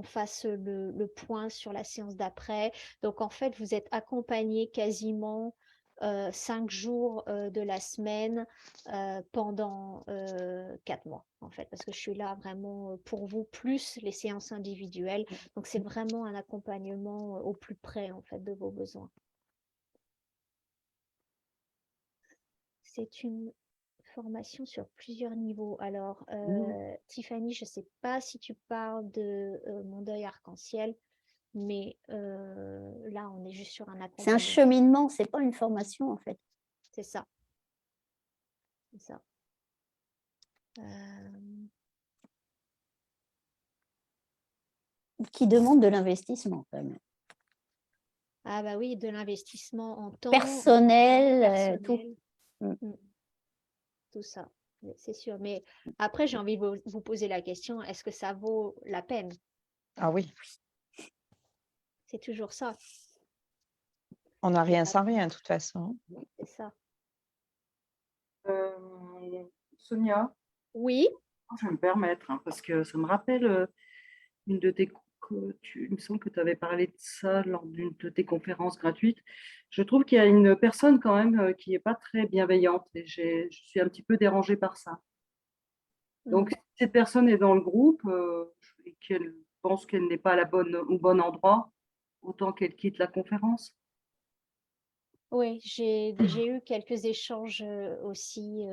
fasse le point sur la séance d'après. Donc en fait, vous êtes accompagné quasiment 5 jours de la semaine pendant 4 mois, en fait, parce que je suis là vraiment pour vous, plus les séances individuelles. Donc, c'est vraiment un accompagnement au plus près, en fait, de vos besoins. C'est une formation sur plusieurs niveaux. Alors, Tiffany, je ne sais pas si tu parles de mon deuil arc-en-ciel, mais là, on est juste sur un C'est un accompagnement. cheminement, c'est pas une formation en fait. C'est ça. C'est ça. Qui demande de l'investissement quand même. Ah bah oui, de l'investissement en temps, Personnel, tout. personnel, Mm. tout ça, c'est sûr. Mais après, j'ai envie de vous poser la question, est-ce que ça vaut la peine? Ah oui, C'est toujours ça, on n'a rien sans rien, de toute façon. c'est ça. Sonia, Oui, je vais me permettre, hein, parce que ça me rappelle une de tes... il me semble que tu avais parlé de ça lors d'une de tes conférences gratuites. Je trouve qu'il y a une personne quand même qui n'est pas très bienveillante et je suis un petit peu dérangée par ça. Donc, si cette personne est dans le groupe et qu'elle pense qu'elle n'est pas au bon endroit, autant qu'elle quitte la conférence. oui, j'ai eu quelques échanges aussi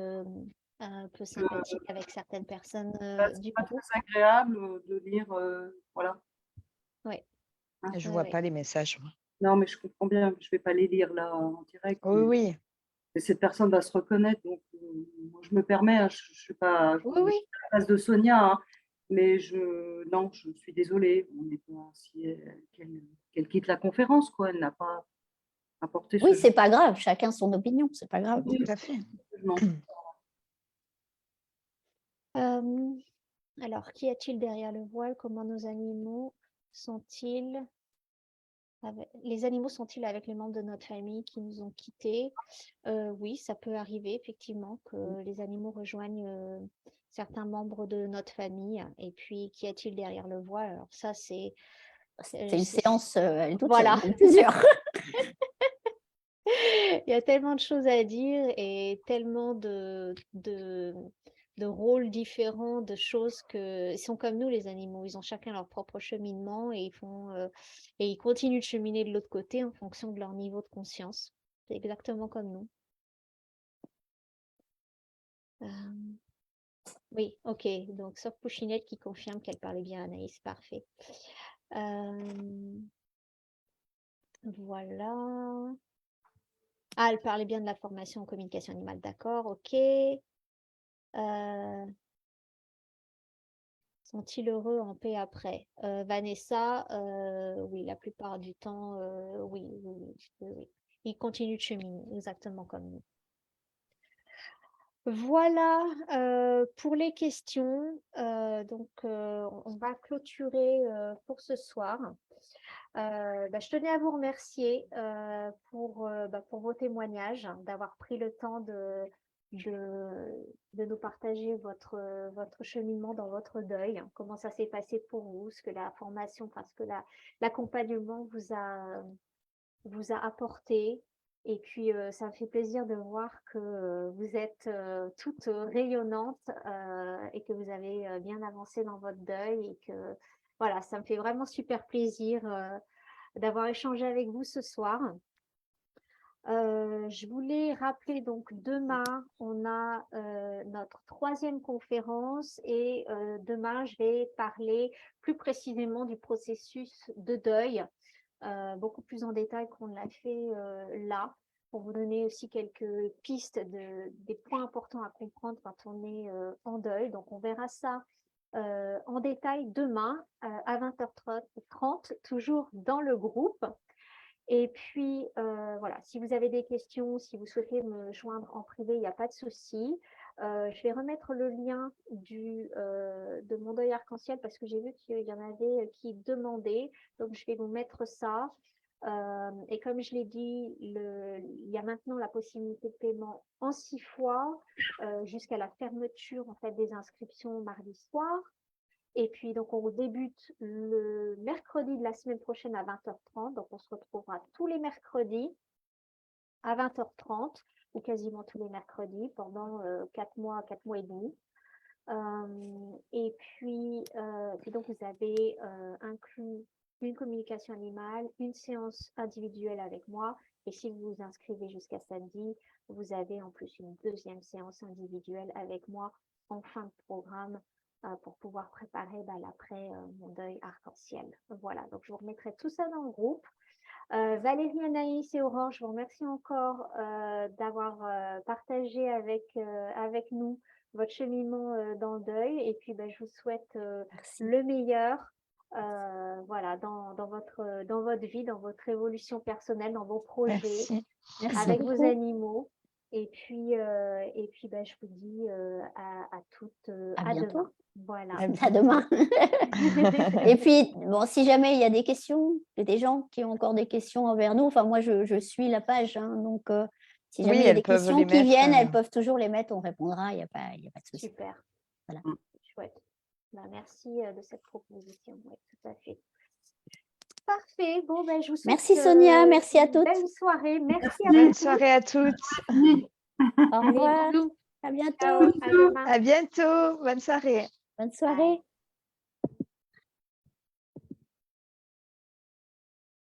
un peu sympathiques avec certaines personnes du C'est pas groupe. très agréable de lire, voilà. Oui, Je oui, vois oui. pas les messages, moi. Non, mais je comprends bien, je vais pas les lire là en direct. Oui, oui. Mais cette personne va se reconnaître, donc moi, je me permets, hein, je suis pas je Oui, me mets oui. pas à la place de Sonia, hein, mais non, je suis désolée, on n'est pas si qu'elle quitte la conférence, quoi. Elle n'a pas apporté Oui, ce c'est pas grave, chacun son opinion, c'est pas grave. Tout à fait. jugement. Alors, qu'y a-t-il derrière le voile? Comment nos animaux sont-ils les animaux sont-ils avec les membres de notre famille qui nous ont quittés? Oui, ça peut arriver effectivement que les animaux rejoignent certains membres de notre famille. Et puis, qu'y a-t-il derrière le voile? Alors ça, c'est C'est une séance, elle est toute voilà. seule, c'est sûr. Il y a tellement de choses à dire et tellement de rôles différents, de choses ils sont comme nous, les animaux. Ils ont chacun leur propre cheminement et et ils continuent de cheminer de l'autre côté en fonction de leur niveau de conscience. C'est exactement comme nous. Oui, ok. Donc, sauf Pouchinette qui confirme qu'elle parlait bien Anaïs. Parfait. Voilà. Ah, elle parlait bien de la formation en communication animale. D'accord, ok. Sont-ils heureux en paix après? Vanessa, oui, la plupart du temps, oui, oui, oui, oui, oui. Ils continuent de cheminer, exactement comme nous. Voilà pour les questions. Donc, on va clôturer pour ce soir. Je tenais à vous remercier pour vos témoignages, d'avoir pris le temps de nous partager votre cheminement dans votre deuil, comment ça s'est passé pour vous, ce que la formation, enfin ce que l'accompagnement vous a apporté. Et puis, ça me fait plaisir de voir que vous êtes toutes rayonnantes et que vous avez bien avancé dans votre deuil et que voilà, ça me fait vraiment super plaisir d'avoir échangé avec vous ce soir. Je voulais rappeler donc demain, on a notre 3e conférence et demain, je vais parler plus précisément du processus de deuil, beaucoup plus en détail qu'on l'a fait là, pour vous donner aussi quelques pistes des points importants à comprendre quand on est en deuil. Donc, on verra ça en détail demain à 20h30, toujours dans le groupe. Et puis, voilà, si vous avez des questions, si vous souhaitez me joindre en privé, il n'y a pas de souci. Je vais remettre le lien de mon deuil arc-en-ciel parce que j'ai vu qu'il y en avait qui demandaient. Donc, je vais vous mettre ça. Et comme je l'ai dit, il y a maintenant la possibilité de paiement en 6 fois jusqu'à la fermeture en fait, des inscriptions mardi soir. Et puis, donc, on débute le mercredi de la semaine prochaine à 20h30. Donc, on se retrouvera tous les mercredis à 20h30 ou quasiment tous les mercredis pendant 4 mois et demi. Et puis donc, vous avez inclus une communication animale, une séance individuelle avec moi. Et si vous vous inscrivez jusqu'à samedi, vous avez en plus une deuxième séance individuelle avec moi en fin de programme pour pouvoir préparer l'après mon deuil arc-en-ciel. Voilà, donc je vous remettrai tout ça dans le groupe. Valérie, Anaïs et Aurore, je vous remercie encore d'avoir partagé avec nous votre cheminement dans le deuil. Et puis, je vous souhaite Merci. le meilleur voilà, dans votre vie, dans votre évolution personnelle, dans vos projets, Merci. Merci avec beaucoup. vos animaux. Et puis, je vous dis à toutes À à bientôt. demain. Voilà. À À demain. bientôt. Et puis, bon, si jamais il y a des questions, il y a des gens qui ont encore des questions envers nous, enfin, moi, je suis la page, hein, donc si jamais Oui, il y a elles des peuvent questions les qui viennent, mettre. elles peuvent toujours les mettre, on répondra, il n'y a pas de souci. Super. Voilà. Chouette. Merci de cette proposition. Oui, tout à fait. Parfait. Bon, je vous souhaite Merci Sonia, merci à une toutes. belle soirée. Merci à Bonne vous. soirée à toutes. Au Allez, revoir. bisous. À bientôt. Ciao. À demain. À bientôt. Bonne soirée. Bonne soirée.